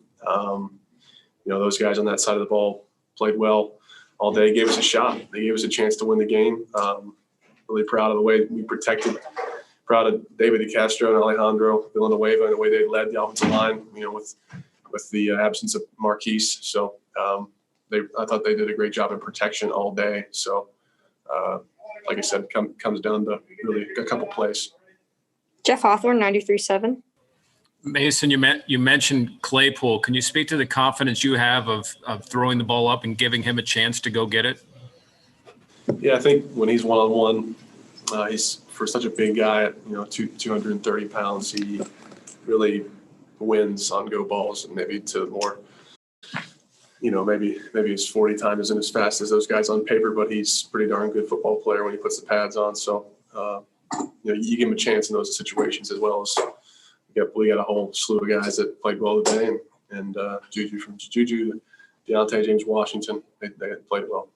Speaker 1: Those guys on that side of the ball played well all day, gave us a shot. They gave us a chance to win the game. Really proud of the way we protected. Proud of David DeCastro and Alejandro Villanueva and the way they led the offensive line, with the absence of Marquise. So I thought they did a great job in protection all day. So, like I said, comes down to really a couple plays.
Speaker 6: Jeff Hawthorne, 93.7.
Speaker 12: Mason, you mentioned Claypool. Can you speak to the confidence you have of throwing the ball up and giving him a chance to go get it?
Speaker 1: Yeah, I think when he's one-on-one, he's for such a big guy at 230 pounds, he really wins on go balls, and maybe to more, maybe his 40 time isn't as fast as those guys on paper, but he's a pretty darn good football player when he puts the pads on. So you give him a chance in those situations, as well as we got a whole slew of guys that played well today, and Juju from Juju, Deontay, James Washington, they played well.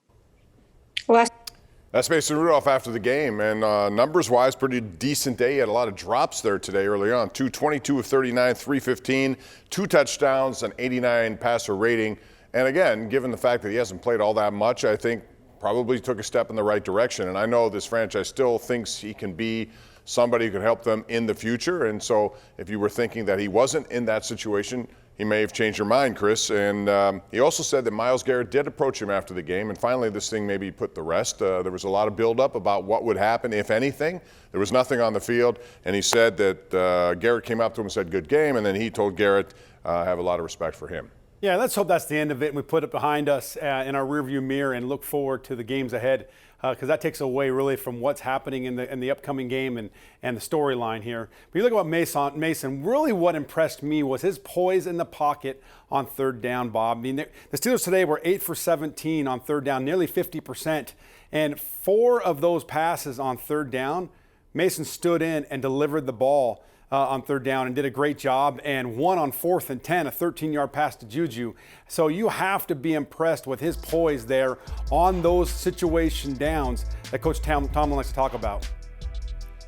Speaker 2: That's Mason Rudolph after the game, and numbers-wise, pretty decent day. He had a lot of drops there today early on. 22 of 39, 315, 2 touchdowns, an 89 passer rating. And again, given the fact that he hasn't played all that much, I think probably took a step in the right direction. And I know this franchise still thinks he can be somebody who can help them in the future. And so if you were thinking that he wasn't in that situation, he may have changed your mind, Chris. And he also said that Myles Garrett did approach him after the game, and finally this thing maybe put the rest. There was a lot of buildup about what would happen, if anything. There was nothing on the field, and he said that Garrett came up to him and said, good game, and then he told Garrett, have a lot of respect for him.
Speaker 3: Yeah, let's hope that's the end of it, and we put it behind us in our rearview mirror and look forward to the games ahead, because that takes away really from what's happening in the upcoming game and the storyline here. But you look at what Mason, really what impressed me was his poise in the pocket on third down, Bob. I mean, the Steelers today were 8 for 17 on third down, nearly 50%. And 4 of those passes on third down, Mason stood in and delivered the ball on third down and did a great job, and 1 on 4th and 10, a 13-yard pass to Juju. So you have to be impressed with his poise there on those situation downs that Coach Tomlin likes to talk about.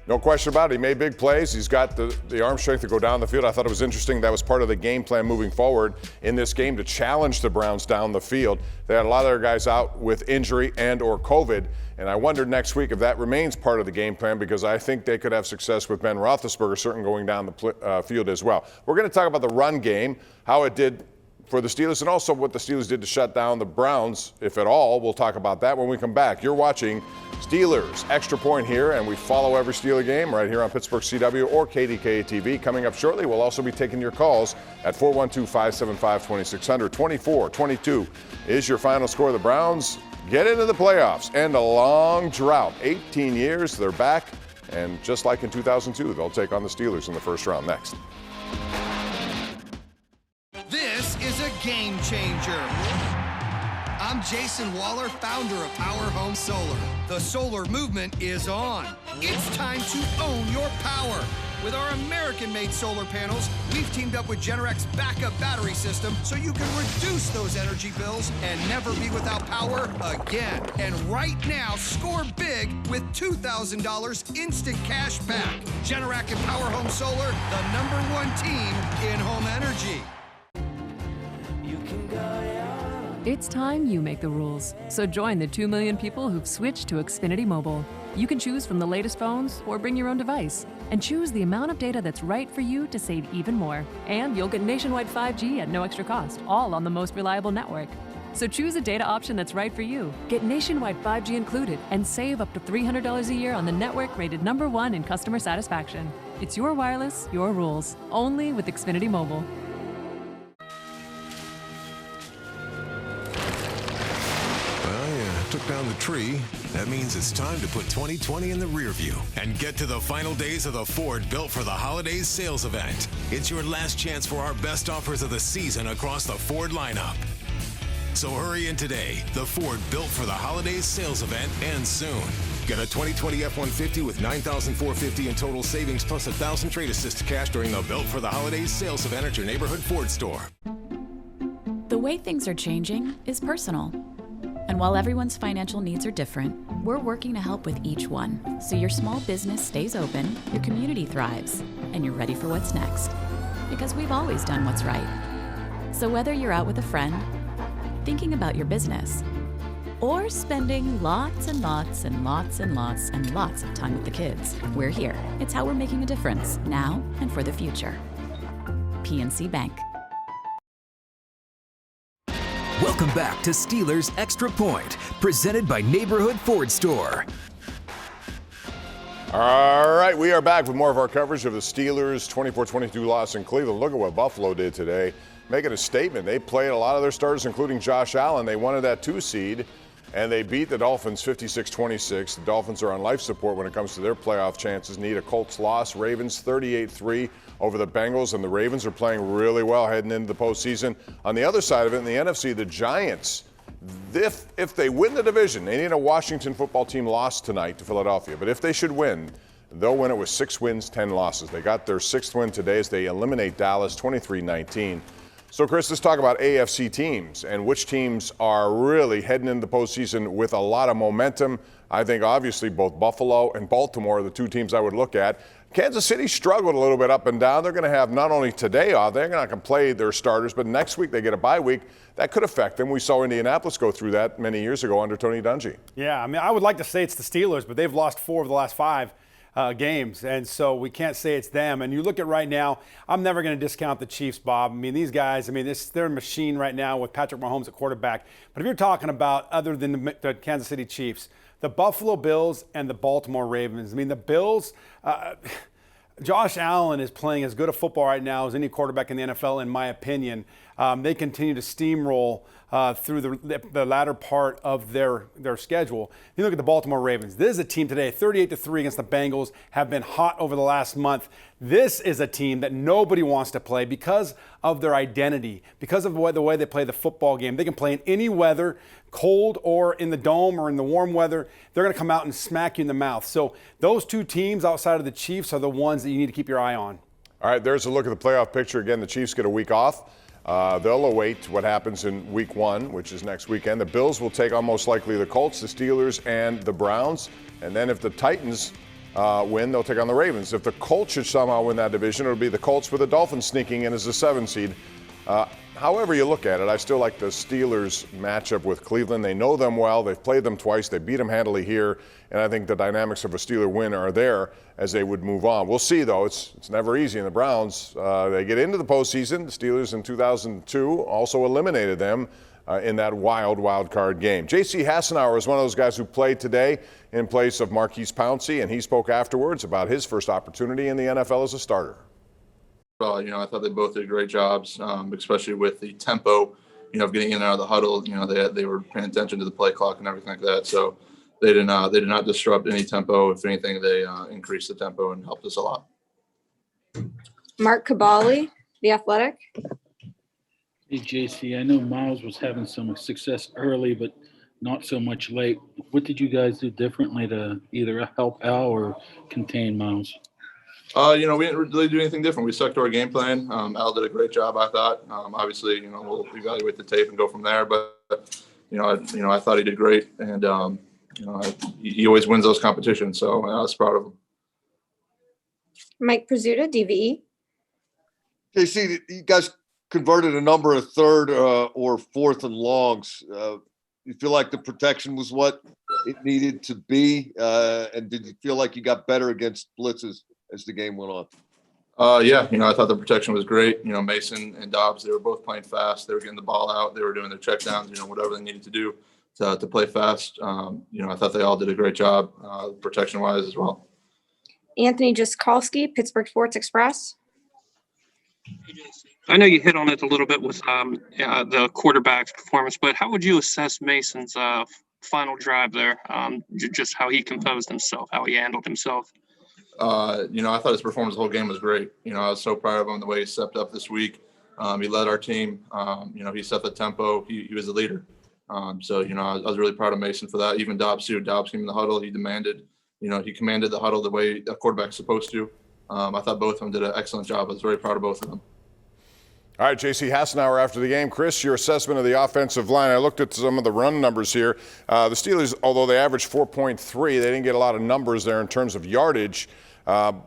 Speaker 2: No question about it. He made big plays. He's got the arm strength to go down the field. I thought it was interesting. That was part of the game plan moving forward in this game, to challenge the Browns down the field. They had a lot of their guys out with injury and or COVID, and I wondered next week if that remains part of the game plan, because I think they could have success with Ben Roethlisberger certainly going down the field as well. We're going to talk about the run game, how it did for the Steelers, and also what the Steelers did to shut down the Browns, if at all. We'll talk about that when we come back. You're watching Steelers Extra Point here, and we follow every Steeler game right here on Pittsburgh CW or KDKA TV. Coming up shortly, we'll also be taking your calls at 412-575-2600. 24-22 is your final score. The Browns get into the playoffs and a long drought. 18 years, they're back, and just like in 2002, they'll take on the Steelers in the first round next.
Speaker 13: This is a game changer. I'm Jason Waller, founder of Power Home Solar. The solar movement is on. It's time to own your power. With our American-made solar panels, we've teamed up with Generac's backup battery system so you can reduce those energy bills and never be without power again. And right now, score big with $2,000 instant cash back. Generac and Power Home Solar, the #1 team in home energy.
Speaker 15: It's time you make the rules. So join the 2 million people who've switched to Xfinity Mobile. You can choose from the latest phones or bring your own device, and choose the amount of data that's right for you to save even more. And you'll get nationwide 5G at no extra cost, all on the most reliable network. So choose a data option that's right for you. Get nationwide 5G included and save up to $300 a year on the network rated #1 in customer satisfaction. It's your wireless, your rules. Only with Xfinity Mobile.
Speaker 14: Well, you took down the tree. That means it's time to put 2020 in the rear view and get to the final days of the Ford Built for the Holidays sales event. It's your last chance for our best offers of the season across the Ford lineup. So hurry in today. The Ford Built for the Holidays sales event ends soon. Get a 2020 F-150 with $9,450 in total savings plus $1,000 trade assist cash during the Built for the Holidays sales event at your neighborhood Ford store.
Speaker 9: The way things are changing is personal. And while everyone's financial needs are different, we're working to help with each one so your small business stays open, your community thrives, and you're ready for what's next. Because we've always done what's right. So whether you're out with a friend, thinking about your business, or spending lots and lots and lots and lots and lots of time with the kids, we're here. It's how we're making a difference now and for the future. PNC Bank.
Speaker 25: Welcome back to Steelers Extra Point, presented by Neighborhood Ford Store.
Speaker 2: All right, we are back with more of our coverage of the Steelers' 24-22 loss in Cleveland. Look at what Buffalo did today, making a statement. They played a lot of their starters, including Josh Allen. They wanted that 2 seed, and they beat the Dolphins 56-26. The Dolphins are on life support when it comes to their playoff chances. Need a Colts loss. Ravens 38-3 over the Bengals, and the Ravens are playing really well heading into the postseason. On the other side of it, in the NFC, the Giants, if they win the division, they need a Washington football team loss tonight to Philadelphia. But if they should win, they'll win it with 6 wins, 10 losses. They got their 6th win today as they eliminate Dallas 23-19. So, Chris, let's talk about AFC teams and which teams are really heading into the postseason with a lot of momentum. I think, obviously, both Buffalo and Baltimore are the 2 teams I would look at. Kansas City struggled a little bit up and down. They're going to have not only today off, they're not going to play their starters, but next week they get a bye week. That could affect them. We saw Indianapolis go through that many years ago under Tony Dungy.
Speaker 3: Yeah, I mean, I would like to say it's the Steelers, but they've lost 4 of the last 5 games, and so we can't say it's them. And you look at right now, I'm never going to discount the Chiefs, Bob. I mean, these guys, they're a machine right now with Patrick Mahomes at quarterback. But if you're talking about other than the Kansas City Chiefs, the Buffalo Bills and the Baltimore Ravens, I mean, the Bills, Josh Allen is playing as good a football right now as any quarterback in the NFL, in my opinion. They continue to steamroll through the latter part of their schedule. You look at the Baltimore Ravens. This is a team today, 38-3 against the Bengals, have been hot over the last month. This is a team that nobody wants to play because of their identity, because of the way they play the football game. They can play in any weather, cold or in the dome or in the warm weather. They're going to come out and smack you in the mouth. So those 2 teams outside of the Chiefs are the ones that you need to keep your eye on.
Speaker 2: All right, there's a look at the playoff picture. Again, the Chiefs get a week off. They'll await what happens in week 1, which is next weekend. The Bills will take on most likely the Colts, the Steelers, and the Browns. And then if the Titans win, they'll take on the Ravens. If the Colts should somehow win that division, it'll be the Colts with the Dolphins sneaking in as a 7 seed. However you look at it, I still like the Steelers matchup with Cleveland. They know them well. They've played them twice. They beat them handily here. And I think the dynamics of a Steeler win are there as they would move on. We'll see, though. It's never easy. And the Browns, they get into the postseason. The Steelers in 2002 also eliminated them in that wild card game. J.C. Hassenauer is one of those guys who played today in place of Marquise Pouncey, and he spoke afterwards about his first opportunity in the NFL as a starter.
Speaker 10: Well, I thought they both did great jobs, especially with the tempo, of getting in and out of the huddle. They were paying attention to the play clock and everything like that. So they did not disrupt any tempo. If anything, they increased the tempo and helped us a lot.
Speaker 6: Mark Cabali, The Athletic.
Speaker 19: Hey, JC, I know Miles was having some success early, but not so much late. What did you guys do differently to either help Al or contain Miles?
Speaker 10: We didn't really do anything different. We stuck to our game plan. Al did a great job, I thought. Obviously, we'll evaluate the tape and go from there. But, I thought he did great. And, he always wins those competitions. So I was proud of him.
Speaker 6: Mike Pizzuta, DVE.
Speaker 21: JC, you guys converted a number of 3rd or 4th and longs. You feel like the protection was what it needed to be? And did you feel like you got better against blitzes as the game went on?
Speaker 10: Yeah, I thought the protection was great. Mason and Dobbs, they were both playing fast. They were getting the ball out. They were doing their checkdowns, whatever they needed to do to play fast. I thought they all did a great job protection-wise as well.
Speaker 6: Anthony Jaskolski, Pittsburgh Sports Express.
Speaker 22: I know you hit on it a little bit with the quarterback's performance, but how would you assess Mason's
Speaker 11: final drive there, just how he composed himself, how he handled himself.
Speaker 10: I thought his performance the whole game was great. I was so proud of him the way he stepped up this week. He led our team. He set the tempo. He was a leader. I was really proud of Mason for that. Even Dobbs too. Dobbs came in the huddle. He demanded, he commanded the huddle the way a quarterback's supposed to. I thought both of them did an excellent job. I was very proud of both of them.
Speaker 2: All right, J.C. Hassenauer after the game. Chris, your assessment of the offensive line. I looked at some of the run numbers here. The Steelers, although they averaged 4.3, they didn't get a lot of numbers there in terms of yardage.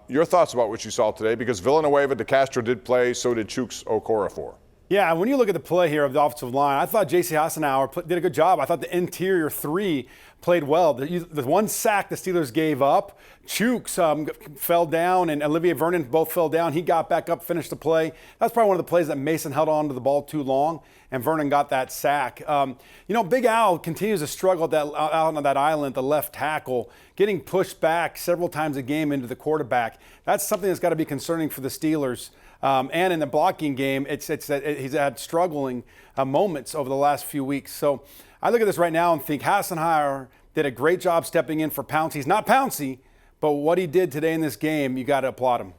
Speaker 2: Your thoughts about what you saw today? Because Villanueva, DeCastro did play, so did Chuks Okorafor.
Speaker 3: Yeah, when you look at the play here of the offensive line, I thought J.C. Hassenauer did a good job. I thought the interior three played well. The one sack the Steelers gave up, Chuks fell down and Olivier Vernon both fell down. He got back up, finished the play. That's probably one of the plays that Mason held on to the ball too long, and Vernon got that sack. Big Al continues to struggle out on that island, the left tackle, getting pushed back several times a game into the quarterback. That's something that's got to be concerning for the Steelers. And in the blocking game, he's had struggling moments over the last few weeks. So I look at this right now and think Hassenauer did a great job stepping in for Pouncey. He's not Pouncey, but what he did today in this game, you got to applaud him.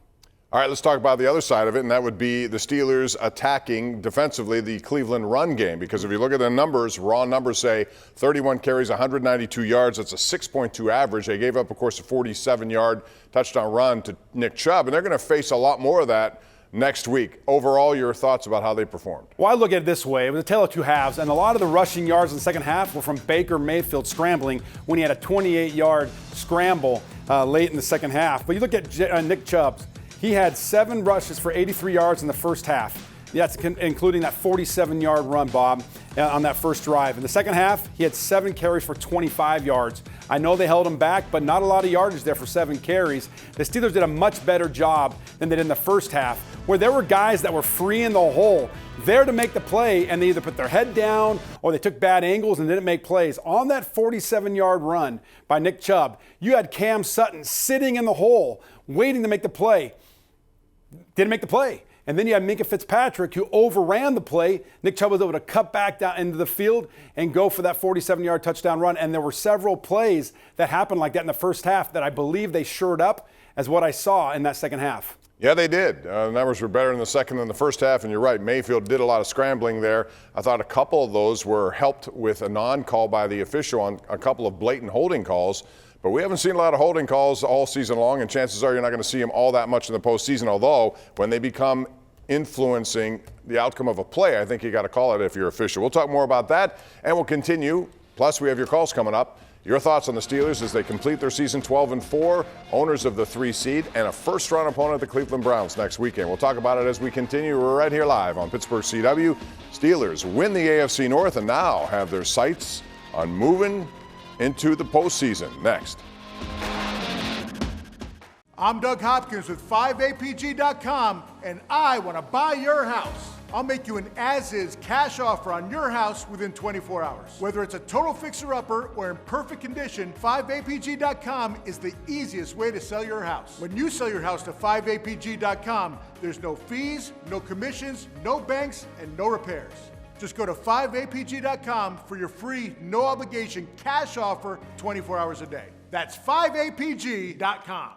Speaker 2: All right, let's talk about the other side of it, and that would be the Steelers attacking defensively the Cleveland run game. Because if you look at the numbers, raw numbers say 31 carries, 192 yards. That's a 6.2 average. They gave up, of course, a 47-yard touchdown run to Nick Chubb, and they're going to face a lot more of that next week. Overall, your thoughts about how they performed?
Speaker 3: Well, I look at it this way. It was a tale of two halves, and a lot of the rushing yards in the second half were from Baker Mayfield scrambling when he had a 28-yard scramble late in the second half. But you look at Nick Chubb. He had 7 rushes for 83 yards in the first half. That's including that 47-yard run, Bob, on that first drive. In the second half, he had 7 carries for 25 yards. I know they held him back, but not a lot of yardage there for 7 carries. The Steelers did a much better job than they did in the first half, where there were guys that were free in the hole, there to make the play, and they either put their head down or they took bad angles and didn't make plays. On that 47-yard run by Nick Chubb, you had Cam Sutton sitting in the hole, waiting to make the play. Didn't make the play. And then you had Minkah Fitzpatrick, who overran the play. Nick Chubb was able to cut back down into the field and go for that 47-yard touchdown run. And there were several plays that happened like that in the first half that I believe they shored up as what I saw in that second half.
Speaker 2: Yeah, they did. The numbers were better in the second than the first half, and you're right. Mayfield did a lot of scrambling there. I thought a couple of those were helped with a non-call by the official on a couple of blatant holding calls. But we haven't seen a lot of holding calls all season long, and chances are you're not going to see them all that much in the postseason. Although, when they become influencing the outcome of a play, I think you got to call it if you're official. We'll talk more about that, and we'll continue. Plus, we have your calls coming up. Your thoughts on the Steelers as they complete their season 12-4, owners of the 3 seed, and a first-round opponent, the Cleveland Browns, next weekend. We'll talk about it as we continue. We're right here live on Pittsburgh CW. Steelers win the AFC North and now have their sights on moving into the postseason. Next.
Speaker 17: I'm Doug Hopkins with 5apg.com, and I want to buy your house. I'll make you an as-is cash offer on your house within 24 hours. Whether it's a total fixer-upper or in perfect condition, 5apg.com is the easiest way to sell your house. When you sell your house to 5apg.com, there's no fees, no commissions, no banks, and no repairs. Just go to 5apg.com for your free, no obligation cash offer 24 hours a day. That's 5apg.com.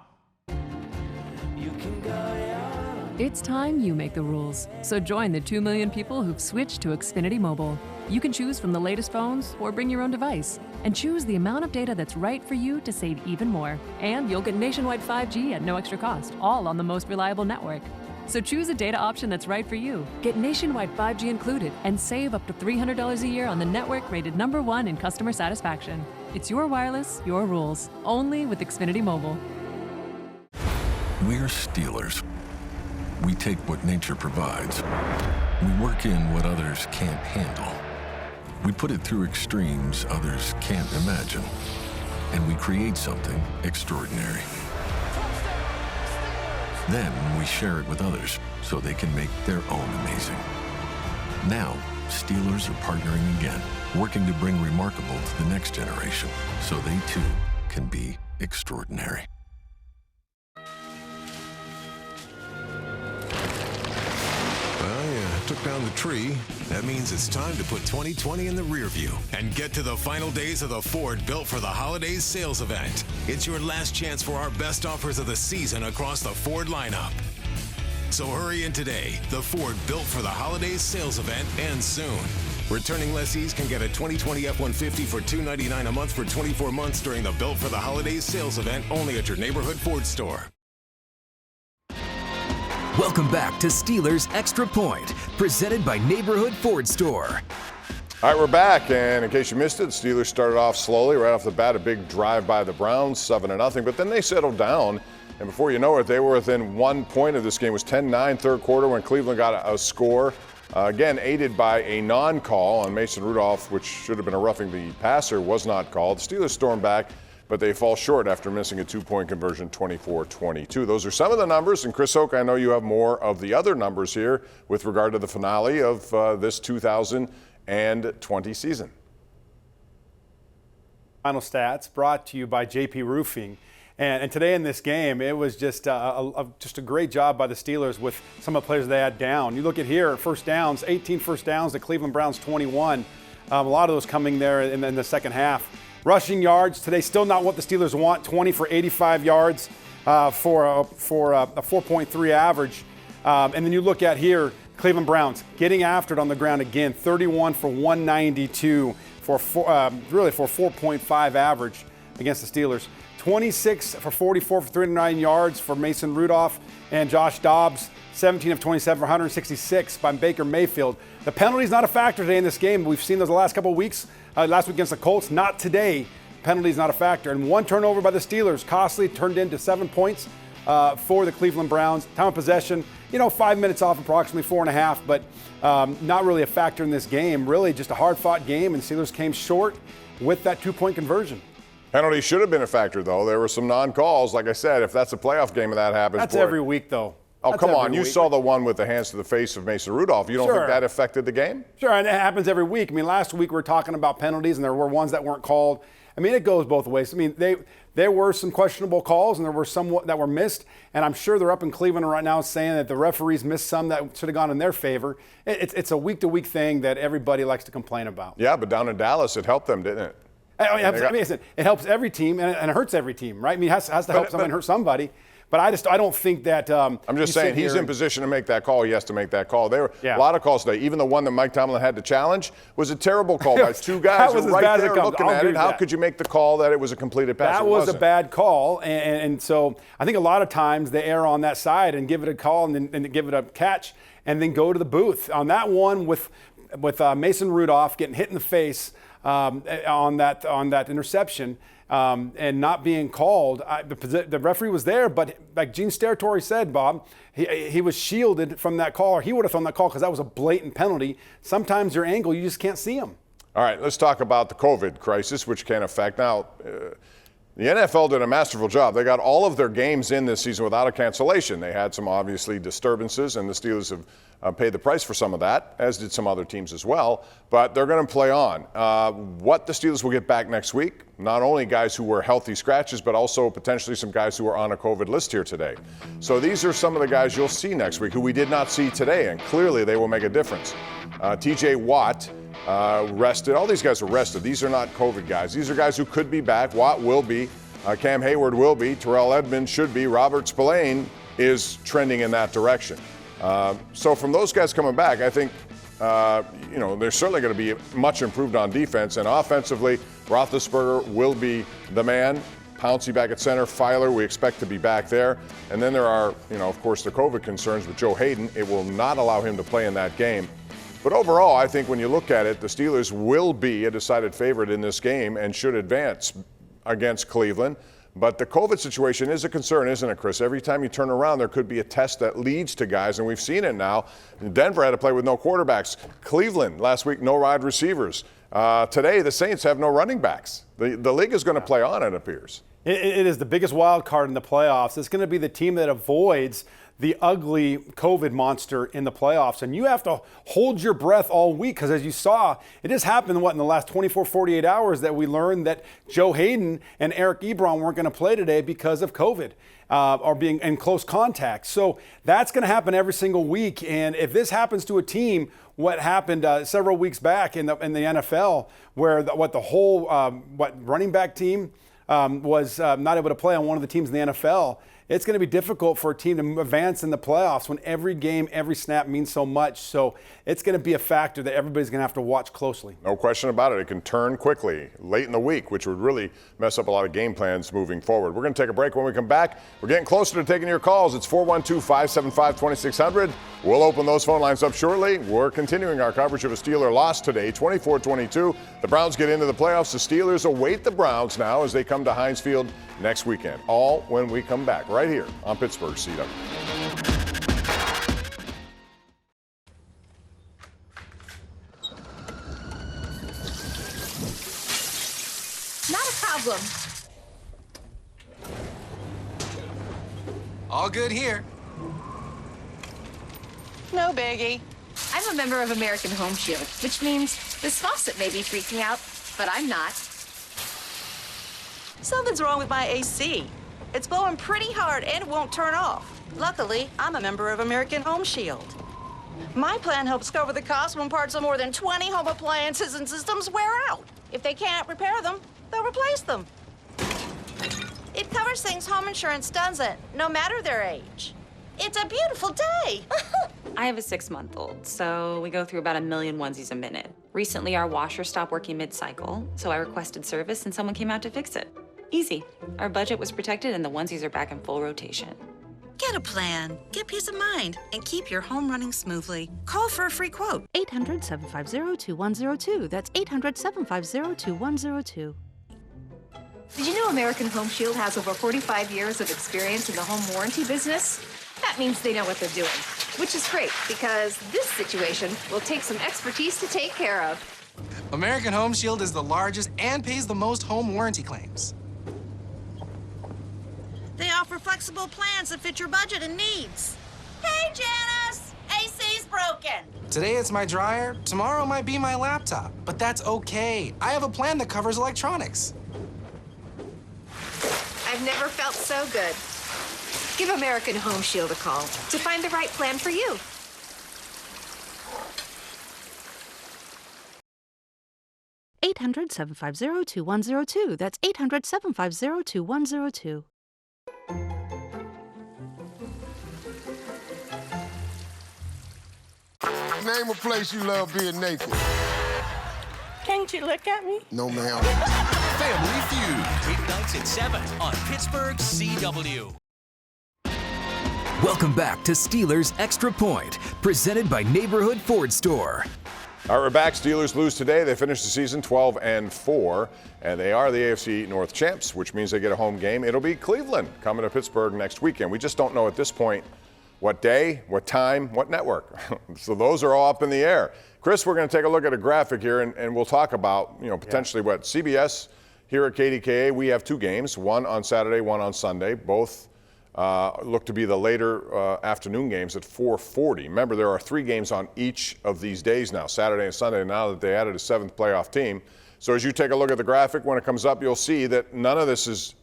Speaker 15: It's time you make the rules. So join the 2 million people who've switched to Xfinity Mobile. You can choose from the latest phones or bring your own device and choose the amount of data that's right for you to save even more. And you'll get nationwide 5G at no extra cost, all on the most reliable network. So choose a data option that's right for you. Get nationwide 5G included and save up to $300 a year on the network rated #1 in customer satisfaction. It's your wireless, your rules. Only with Xfinity Mobile.
Speaker 22: We're Steelers. We take what nature provides. We work in what others can't handle. We put it through extremes others can't imagine. And we create something extraordinary. Then we share it with others so they can make their own amazing. Now, Steelers are partnering again, working to bring remarkable to the next generation so they too can be extraordinary.
Speaker 14: took down the tree, that means it's time to put 2020 in the rear view and get to the final days of the Ford Built for the Holidays sales event. It's your last chance for our best offers of the season across the Ford lineup. So hurry in today. The Ford Built for the Holidays sales event ends soon. Returning lessees can get a 2020 F-150 for $299 a month for 24 months during the Built for the Holidays sales event only at your neighborhood Ford store.
Speaker 25: Welcome back to Steelers Extra Point, presented by Neighborhood Ford Store.
Speaker 2: All right, we're back, and in case you missed it, the Steelers started off slowly right off the bat, a big drive by the Browns, 7-0, but then they settled down, and before you know it, they were within 1 point of this game. It was 10-9 third quarter when Cleveland got a score, again aided by a non-call on Mason Rudolph, which should have been a roughing the passer, was not called. The Steelers stormed back, but they fall short after missing a two-point conversion, 24-22. Those are some of the numbers, and Chris Hoke, I know you have more of the other numbers here with regard to the finale of this 2020 season.
Speaker 3: Final stats brought to you by JP Roofing. And today in this game, it was just a great job by the Steelers with some of the players they had down. You look at here, first downs, 18 first downs, the Cleveland Browns 21. A lot of those coming there in the second half. Rushing yards today, still not what the Steelers want. 20 for 85 yards for a 4.3 average. And then you look at here, Cleveland Browns getting after it on the ground again. 31 for 192 for 4.5 average against the Steelers. 26 for 44 for 309 yards for Mason Rudolph and Josh Dobbs. 17 of 27 for 166 by Baker Mayfield. The penalty's not a factor today in this game. We've seen those the last couple of weeks. Last week against the Colts, not today. Penalty's not a factor. And one turnover by the Steelers, costly, turned into 7 points for the Cleveland Browns. Time of possession, 5 minutes off, approximately 4.5, but not really a factor in this game. Really just a hard-fought game, and Steelers came short with that 2-point conversion.
Speaker 2: Penalty should have been a factor, though. There were some non-calls. Like I said, if that's a playoff game and that happens.
Speaker 3: That's every week, though.
Speaker 2: Oh,
Speaker 3: That's
Speaker 2: come on.
Speaker 3: every
Speaker 2: You
Speaker 3: week.
Speaker 2: saw the one with the hands to the face of Mason Rudolph. You don't think that affected the game?
Speaker 3: Sure, and it happens every week. I mean, last week we were talking about penalties, and there were ones that weren't called. I mean, it goes both ways. I mean, there were some questionable calls, and there were some that were missed, and I'm sure they're up in Cleveland right now saying that the referees missed some that should have gone in their favor. It's a week-to-week thing that everybody likes to complain about.
Speaker 2: Yeah, but down in Dallas, it helped them, didn't it?
Speaker 3: It helps every team, and it hurts every team, right? I mean, it has to help somebody and hurt somebody. But I don't think that.
Speaker 2: I'm just saying he's in position to make that call. He has to make that call. There were a lot of calls today. Even the one that Mike Tomlin had to challenge was a terrible call by two guys who were right there looking at it. How could you make the call that it was a completed pass?
Speaker 3: That was a bad call, and so I think a lot of times they err on that side and give it a call and then give it a catch and then go to the booth. On that one with Mason Rudolph getting hit in the face on that interception. And not being called, the referee was there, but like Gene Steratore said, Bob, he was shielded from that call, or he would have thrown that call because that was a blatant penalty. Sometimes your angle, you just can't see them.
Speaker 2: All right, let's talk about the COVID crisis, which can affect. Now, the NFL did a masterful job. They got all of their games in this season without a cancellation. They had some, obviously, disturbances, and the Steelers have paid the price for some of that, as did some other teams as well. But they're going to play on. What the Steelers will get back next week, not only guys who were healthy scratches, but also potentially some guys who are on a COVID list here today. So these are some of the guys you'll see next week who we did not see today, and clearly they will make a difference. TJ Watt rested. All these guys are rested. These are not COVID guys. These are guys who could be back. Watt will be. Cam Hayward will be. Terrell Edmonds should be. Robert Spillane is trending in that direction. So from those guys coming back, I think, they're certainly going to be much improved on defense. And offensively, Roethlisberger will be the man. Pouncey back at center. Filer, we expect to be back there. And then there are, of course, the COVID concerns with Joe Hayden. It will not allow him to play in that game. But overall, I think when you look at it, the Steelers will be a decided favorite in this game and should advance against Cleveland. But the COVID situation is a concern, isn't it, Chris? Every time you turn around, there could be a test that leads to guys, and we've seen it now. Denver had to play with no quarterbacks. Cleveland, last week, no wide receivers. Today, the Saints have no running backs. The league is going to play on, it appears.
Speaker 3: It is the biggest wild card in the playoffs. It's going to be the team that avoids the ugly COVID monster in the playoffs. And you have to hold your breath all week because, as you saw, it just happened, in the last 24, 48 hours that we learned that Joe Hayden and Eric Ebron weren't going to play today because of COVID or being in close contact. So that's going to happen every single week. And if this happens to a team, what happened several weeks back in the NFL, where the whole running back team was not able to play on one of the teams in the NFL, it's going to be difficult for a team to advance in the playoffs when every game, every snap means so much. So it's going to be a factor that everybody's going to have to watch closely.
Speaker 2: No question about it. It can turn quickly late in the week, which would really mess up a lot of game plans moving forward. We're going to take a break. When we come back, we're getting closer to taking your calls. It's 412-575-2600. We'll open those phone lines up shortly. We're continuing our coverage of a Steeler loss today, 24-22. The Browns get into the playoffs. The Steelers await the Browns now as they come to Heinz Field next weekend. All when we come back right here on Pittsburgh CW.
Speaker 4: Not a problem.
Speaker 16: All good here.
Speaker 4: No biggie. I'm a member of American Home Shield, which means this faucet may be freaking out, but I'm not.
Speaker 18: Something's wrong with my AC. It's blowing pretty hard and it won't turn off. Luckily, I'm a member of American Home Shield. My plan helps cover the cost when parts of more than 20 home appliances and systems wear out. If they can't repair them, they'll replace them. It covers things home insurance doesn't, no matter their age. It's a beautiful day.
Speaker 23: I have a 6-month-old, so we go through about 1 million onesies a minute. Recently, our washer stopped working mid-cycle, so I requested service and someone came out to fix it. Easy. Our budget was protected and the onesies are back in full rotation.
Speaker 18: Get a plan, get peace of mind, and keep your home running smoothly. Call for a free quote.
Speaker 24: 800-750-2102. That's 800-750-2102.
Speaker 4: Did you know American Home Shield has over 45 years of experience in the home warranty business? That means they know what they're doing, which is great because this situation will take some expertise to take care of.
Speaker 16: American Home Shield is the largest and pays the most home warranty claims.
Speaker 18: They offer flexible plans that fit your budget and needs. Hey, Janice! AC's broken.
Speaker 16: Today it's my dryer, tomorrow might be my laptop, but that's okay. I have a plan that covers electronics.
Speaker 4: I've never felt so good. Give American Home Shield a call to find the right plan for you.
Speaker 24: $800-750-2102. That's 800-750-2102.
Speaker 26: Name a place you love being naked.
Speaker 4: Can't you look at me?
Speaker 26: No, ma'am.
Speaker 27: Family Feud. Weeknights at 7 on Pittsburgh CW.
Speaker 25: Welcome back to Steelers Extra Point, presented by Neighborhood Ford Store.
Speaker 2: All right, we're back. Steelers lose today. They finish the season 12-4, and they are the AFC North champs, which means they get a home game. It'll be Cleveland coming to Pittsburgh next weekend. We just don't know at this point what day, what time, what network. So those are all up in the air. Chris, we're going to take a look at a graphic here, and we'll talk about, potentially what CBS here at KDKA. We have 2 games, one on Saturday, one on Sunday. Both look to be the later afternoon games at 4:40. Remember, there are 3 games on each of these days now, Saturday and Sunday, now that they added a 7th playoff team. So as you take a look at the graphic, when it comes up, you'll see that none of this is,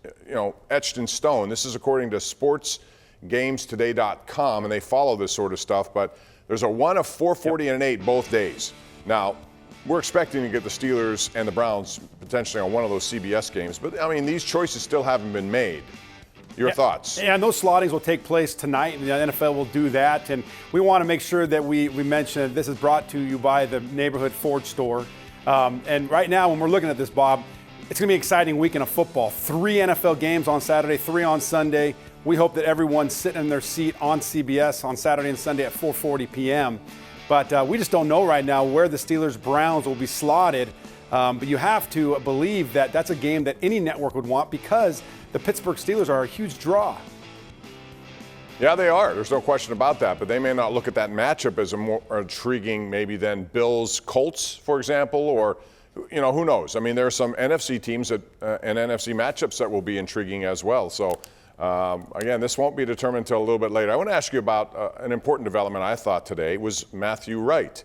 Speaker 2: etched in stone. This is according to sportsgamestoday.com, and they follow this sort of stuff. But there's a 1, a 4:40, and an 8 both days. Now, we're expecting to get the Steelers and the Browns potentially on one of those CBS games. But, these choices still haven't been made. Your thoughts?
Speaker 3: Yeah, and those slottings will take place tonight, and the NFL will do that. And we want to make sure that we mention that this is brought to you by the Neighborhood Ford Store. And right now, when we're looking at this, Bob, it's going to be an exciting weekend of football. 3 NFL games on Saturday, 3 on Sunday. We hope that everyone's sitting in their seat on CBS on Saturday and Sunday at 4:40 p.m. But we just don't know right now where the Steelers-Browns will be slotted. But you have to believe that that's a game that any network would want because the Pittsburgh Steelers are a huge draw.
Speaker 2: Yeah, they are. There's no question about that. But they may not look at that matchup as a more intriguing maybe than Bills-Colts, for example, or, who knows? There are some NFC teams and NFC matchups that will be intriguing as well. So Again, this won't be determined until a little bit later. I want to ask you about an important development I thought today was Matthew Wright.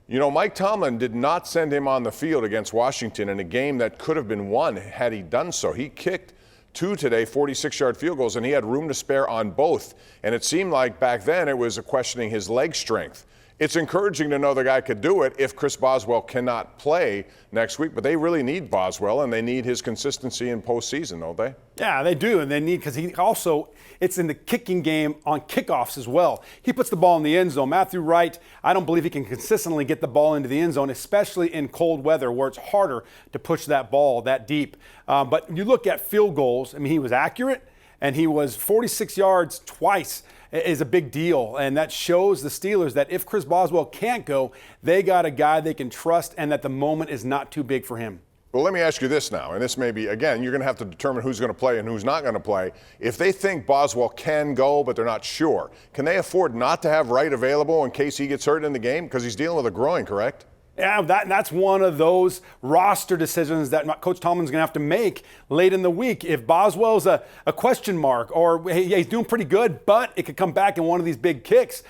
Speaker 2: You know, Mike Tomlin did not send him on the field against Washington in a game that could have been won had he done so. He kicked 2 today, 46-yard field goals, and he had room to spare on both. And it seemed like back then it was questioning his leg strength. It's encouraging to know the guy could do it if Chris Boswell cannot play next week, but they really need Boswell, and they need his consistency in postseason, don't they?
Speaker 3: Yeah, they do, and they need, because he also, it's in the kicking game on kickoffs as well. He puts the ball in the end zone. Matthew Wright, I don't believe he can consistently get the ball into the end zone, especially in cold weather where it's harder to push that ball that deep. But you look at field goals, I mean, he was accurate, and he was 46 yards twice. Is a big deal, and that shows the Steelers that if Chris Boswell can't go, they got a guy they can trust and that the moment is not too big for him.
Speaker 2: Well, let me ask you this now, and this may be, again, you're going to have to determine who's going to play and who's not going to play. If they think Boswell can go, but they're not sure, can they afford not to have Wright available in case he gets hurt in the game? Because he's dealing with a groin, correct?
Speaker 3: Yeah, that's one of those roster decisions that Coach Tomlin's going to have to make late in the week. If Boswell's a question mark, or he's doing pretty good, but it could come back in one of these big kicks,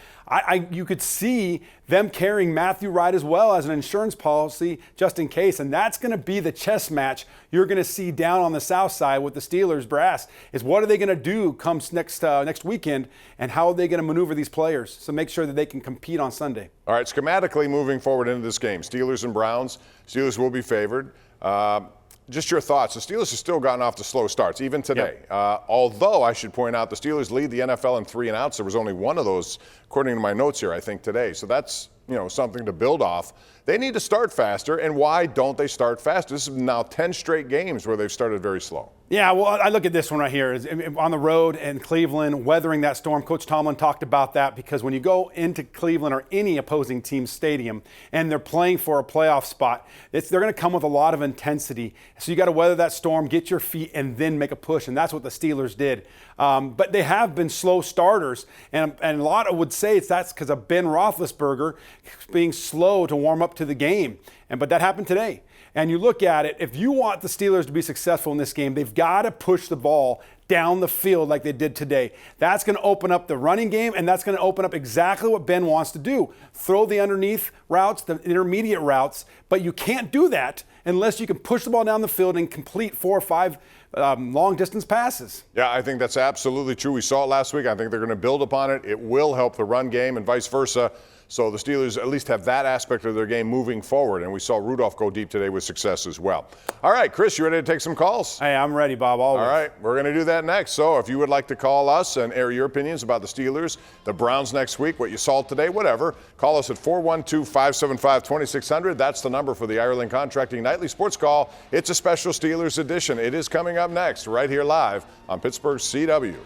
Speaker 3: you could see them carrying Matthew Wright as well as an insurance policy just in case. And that's going to be the chess match you're going to see down on the south side with the Steelers brass is what are they going to do comes next weekend, and how are they going to maneuver these players so make sure that they can compete on Sunday.
Speaker 2: All right, schematically moving forward into this game, Steelers and Browns. Steelers will be favored. Just your thoughts. The Steelers have still gotten off to slow starts, even today. Yep. Although I should point out the Steelers lead the NFL in 3 and outs. There was only one of those, according to my notes here, I think, today. So that's, something to build off. They need to start faster, and why don't they start faster? This is now 10 straight games where they've started very slow.
Speaker 3: Yeah, well, I look at this one right here. On the road in Cleveland, weathering that storm. Coach Tomlin talked about that because when you go into Cleveland or any opposing team's stadium and they're playing for a playoff spot, they're going to come with a lot of intensity. So you got to weather that storm, get your feet, and then make a push, and that's what the Steelers did. But they have been slow starters, and a lot would say that's because of Ben Roethlisberger being slow to warm up to the game. But that happened today. And you look at it, if you want the Steelers to be successful in this game, they've got to push the ball down the field like they did today. That's going to open up the running game, and that's going to open up exactly what Ben wants to do. Throw the underneath routes, the intermediate routes, but you can't do that unless you can push the ball down the field and complete 4 or 5 long-distance passes.
Speaker 2: Yeah, I think that's absolutely true. We saw it last week. I think they're going to build upon it. It will help the run game and vice versa. So the Steelers at least have that aspect of their game moving forward. And we saw Rudolph go deep today with success as well. All right, Chris, you ready to take some calls?
Speaker 3: Hey, I'm ready, Bob, always.
Speaker 2: All right, we're going to do that next. So if you would like to call us and air your opinions about the Steelers, the Browns next week, what you saw today, whatever, call us at 412-575-2600. That's the number for the Ireland Contracting Nightly Sports Call. It's a special Steelers edition. It is coming up next right here live on Pittsburgh CW.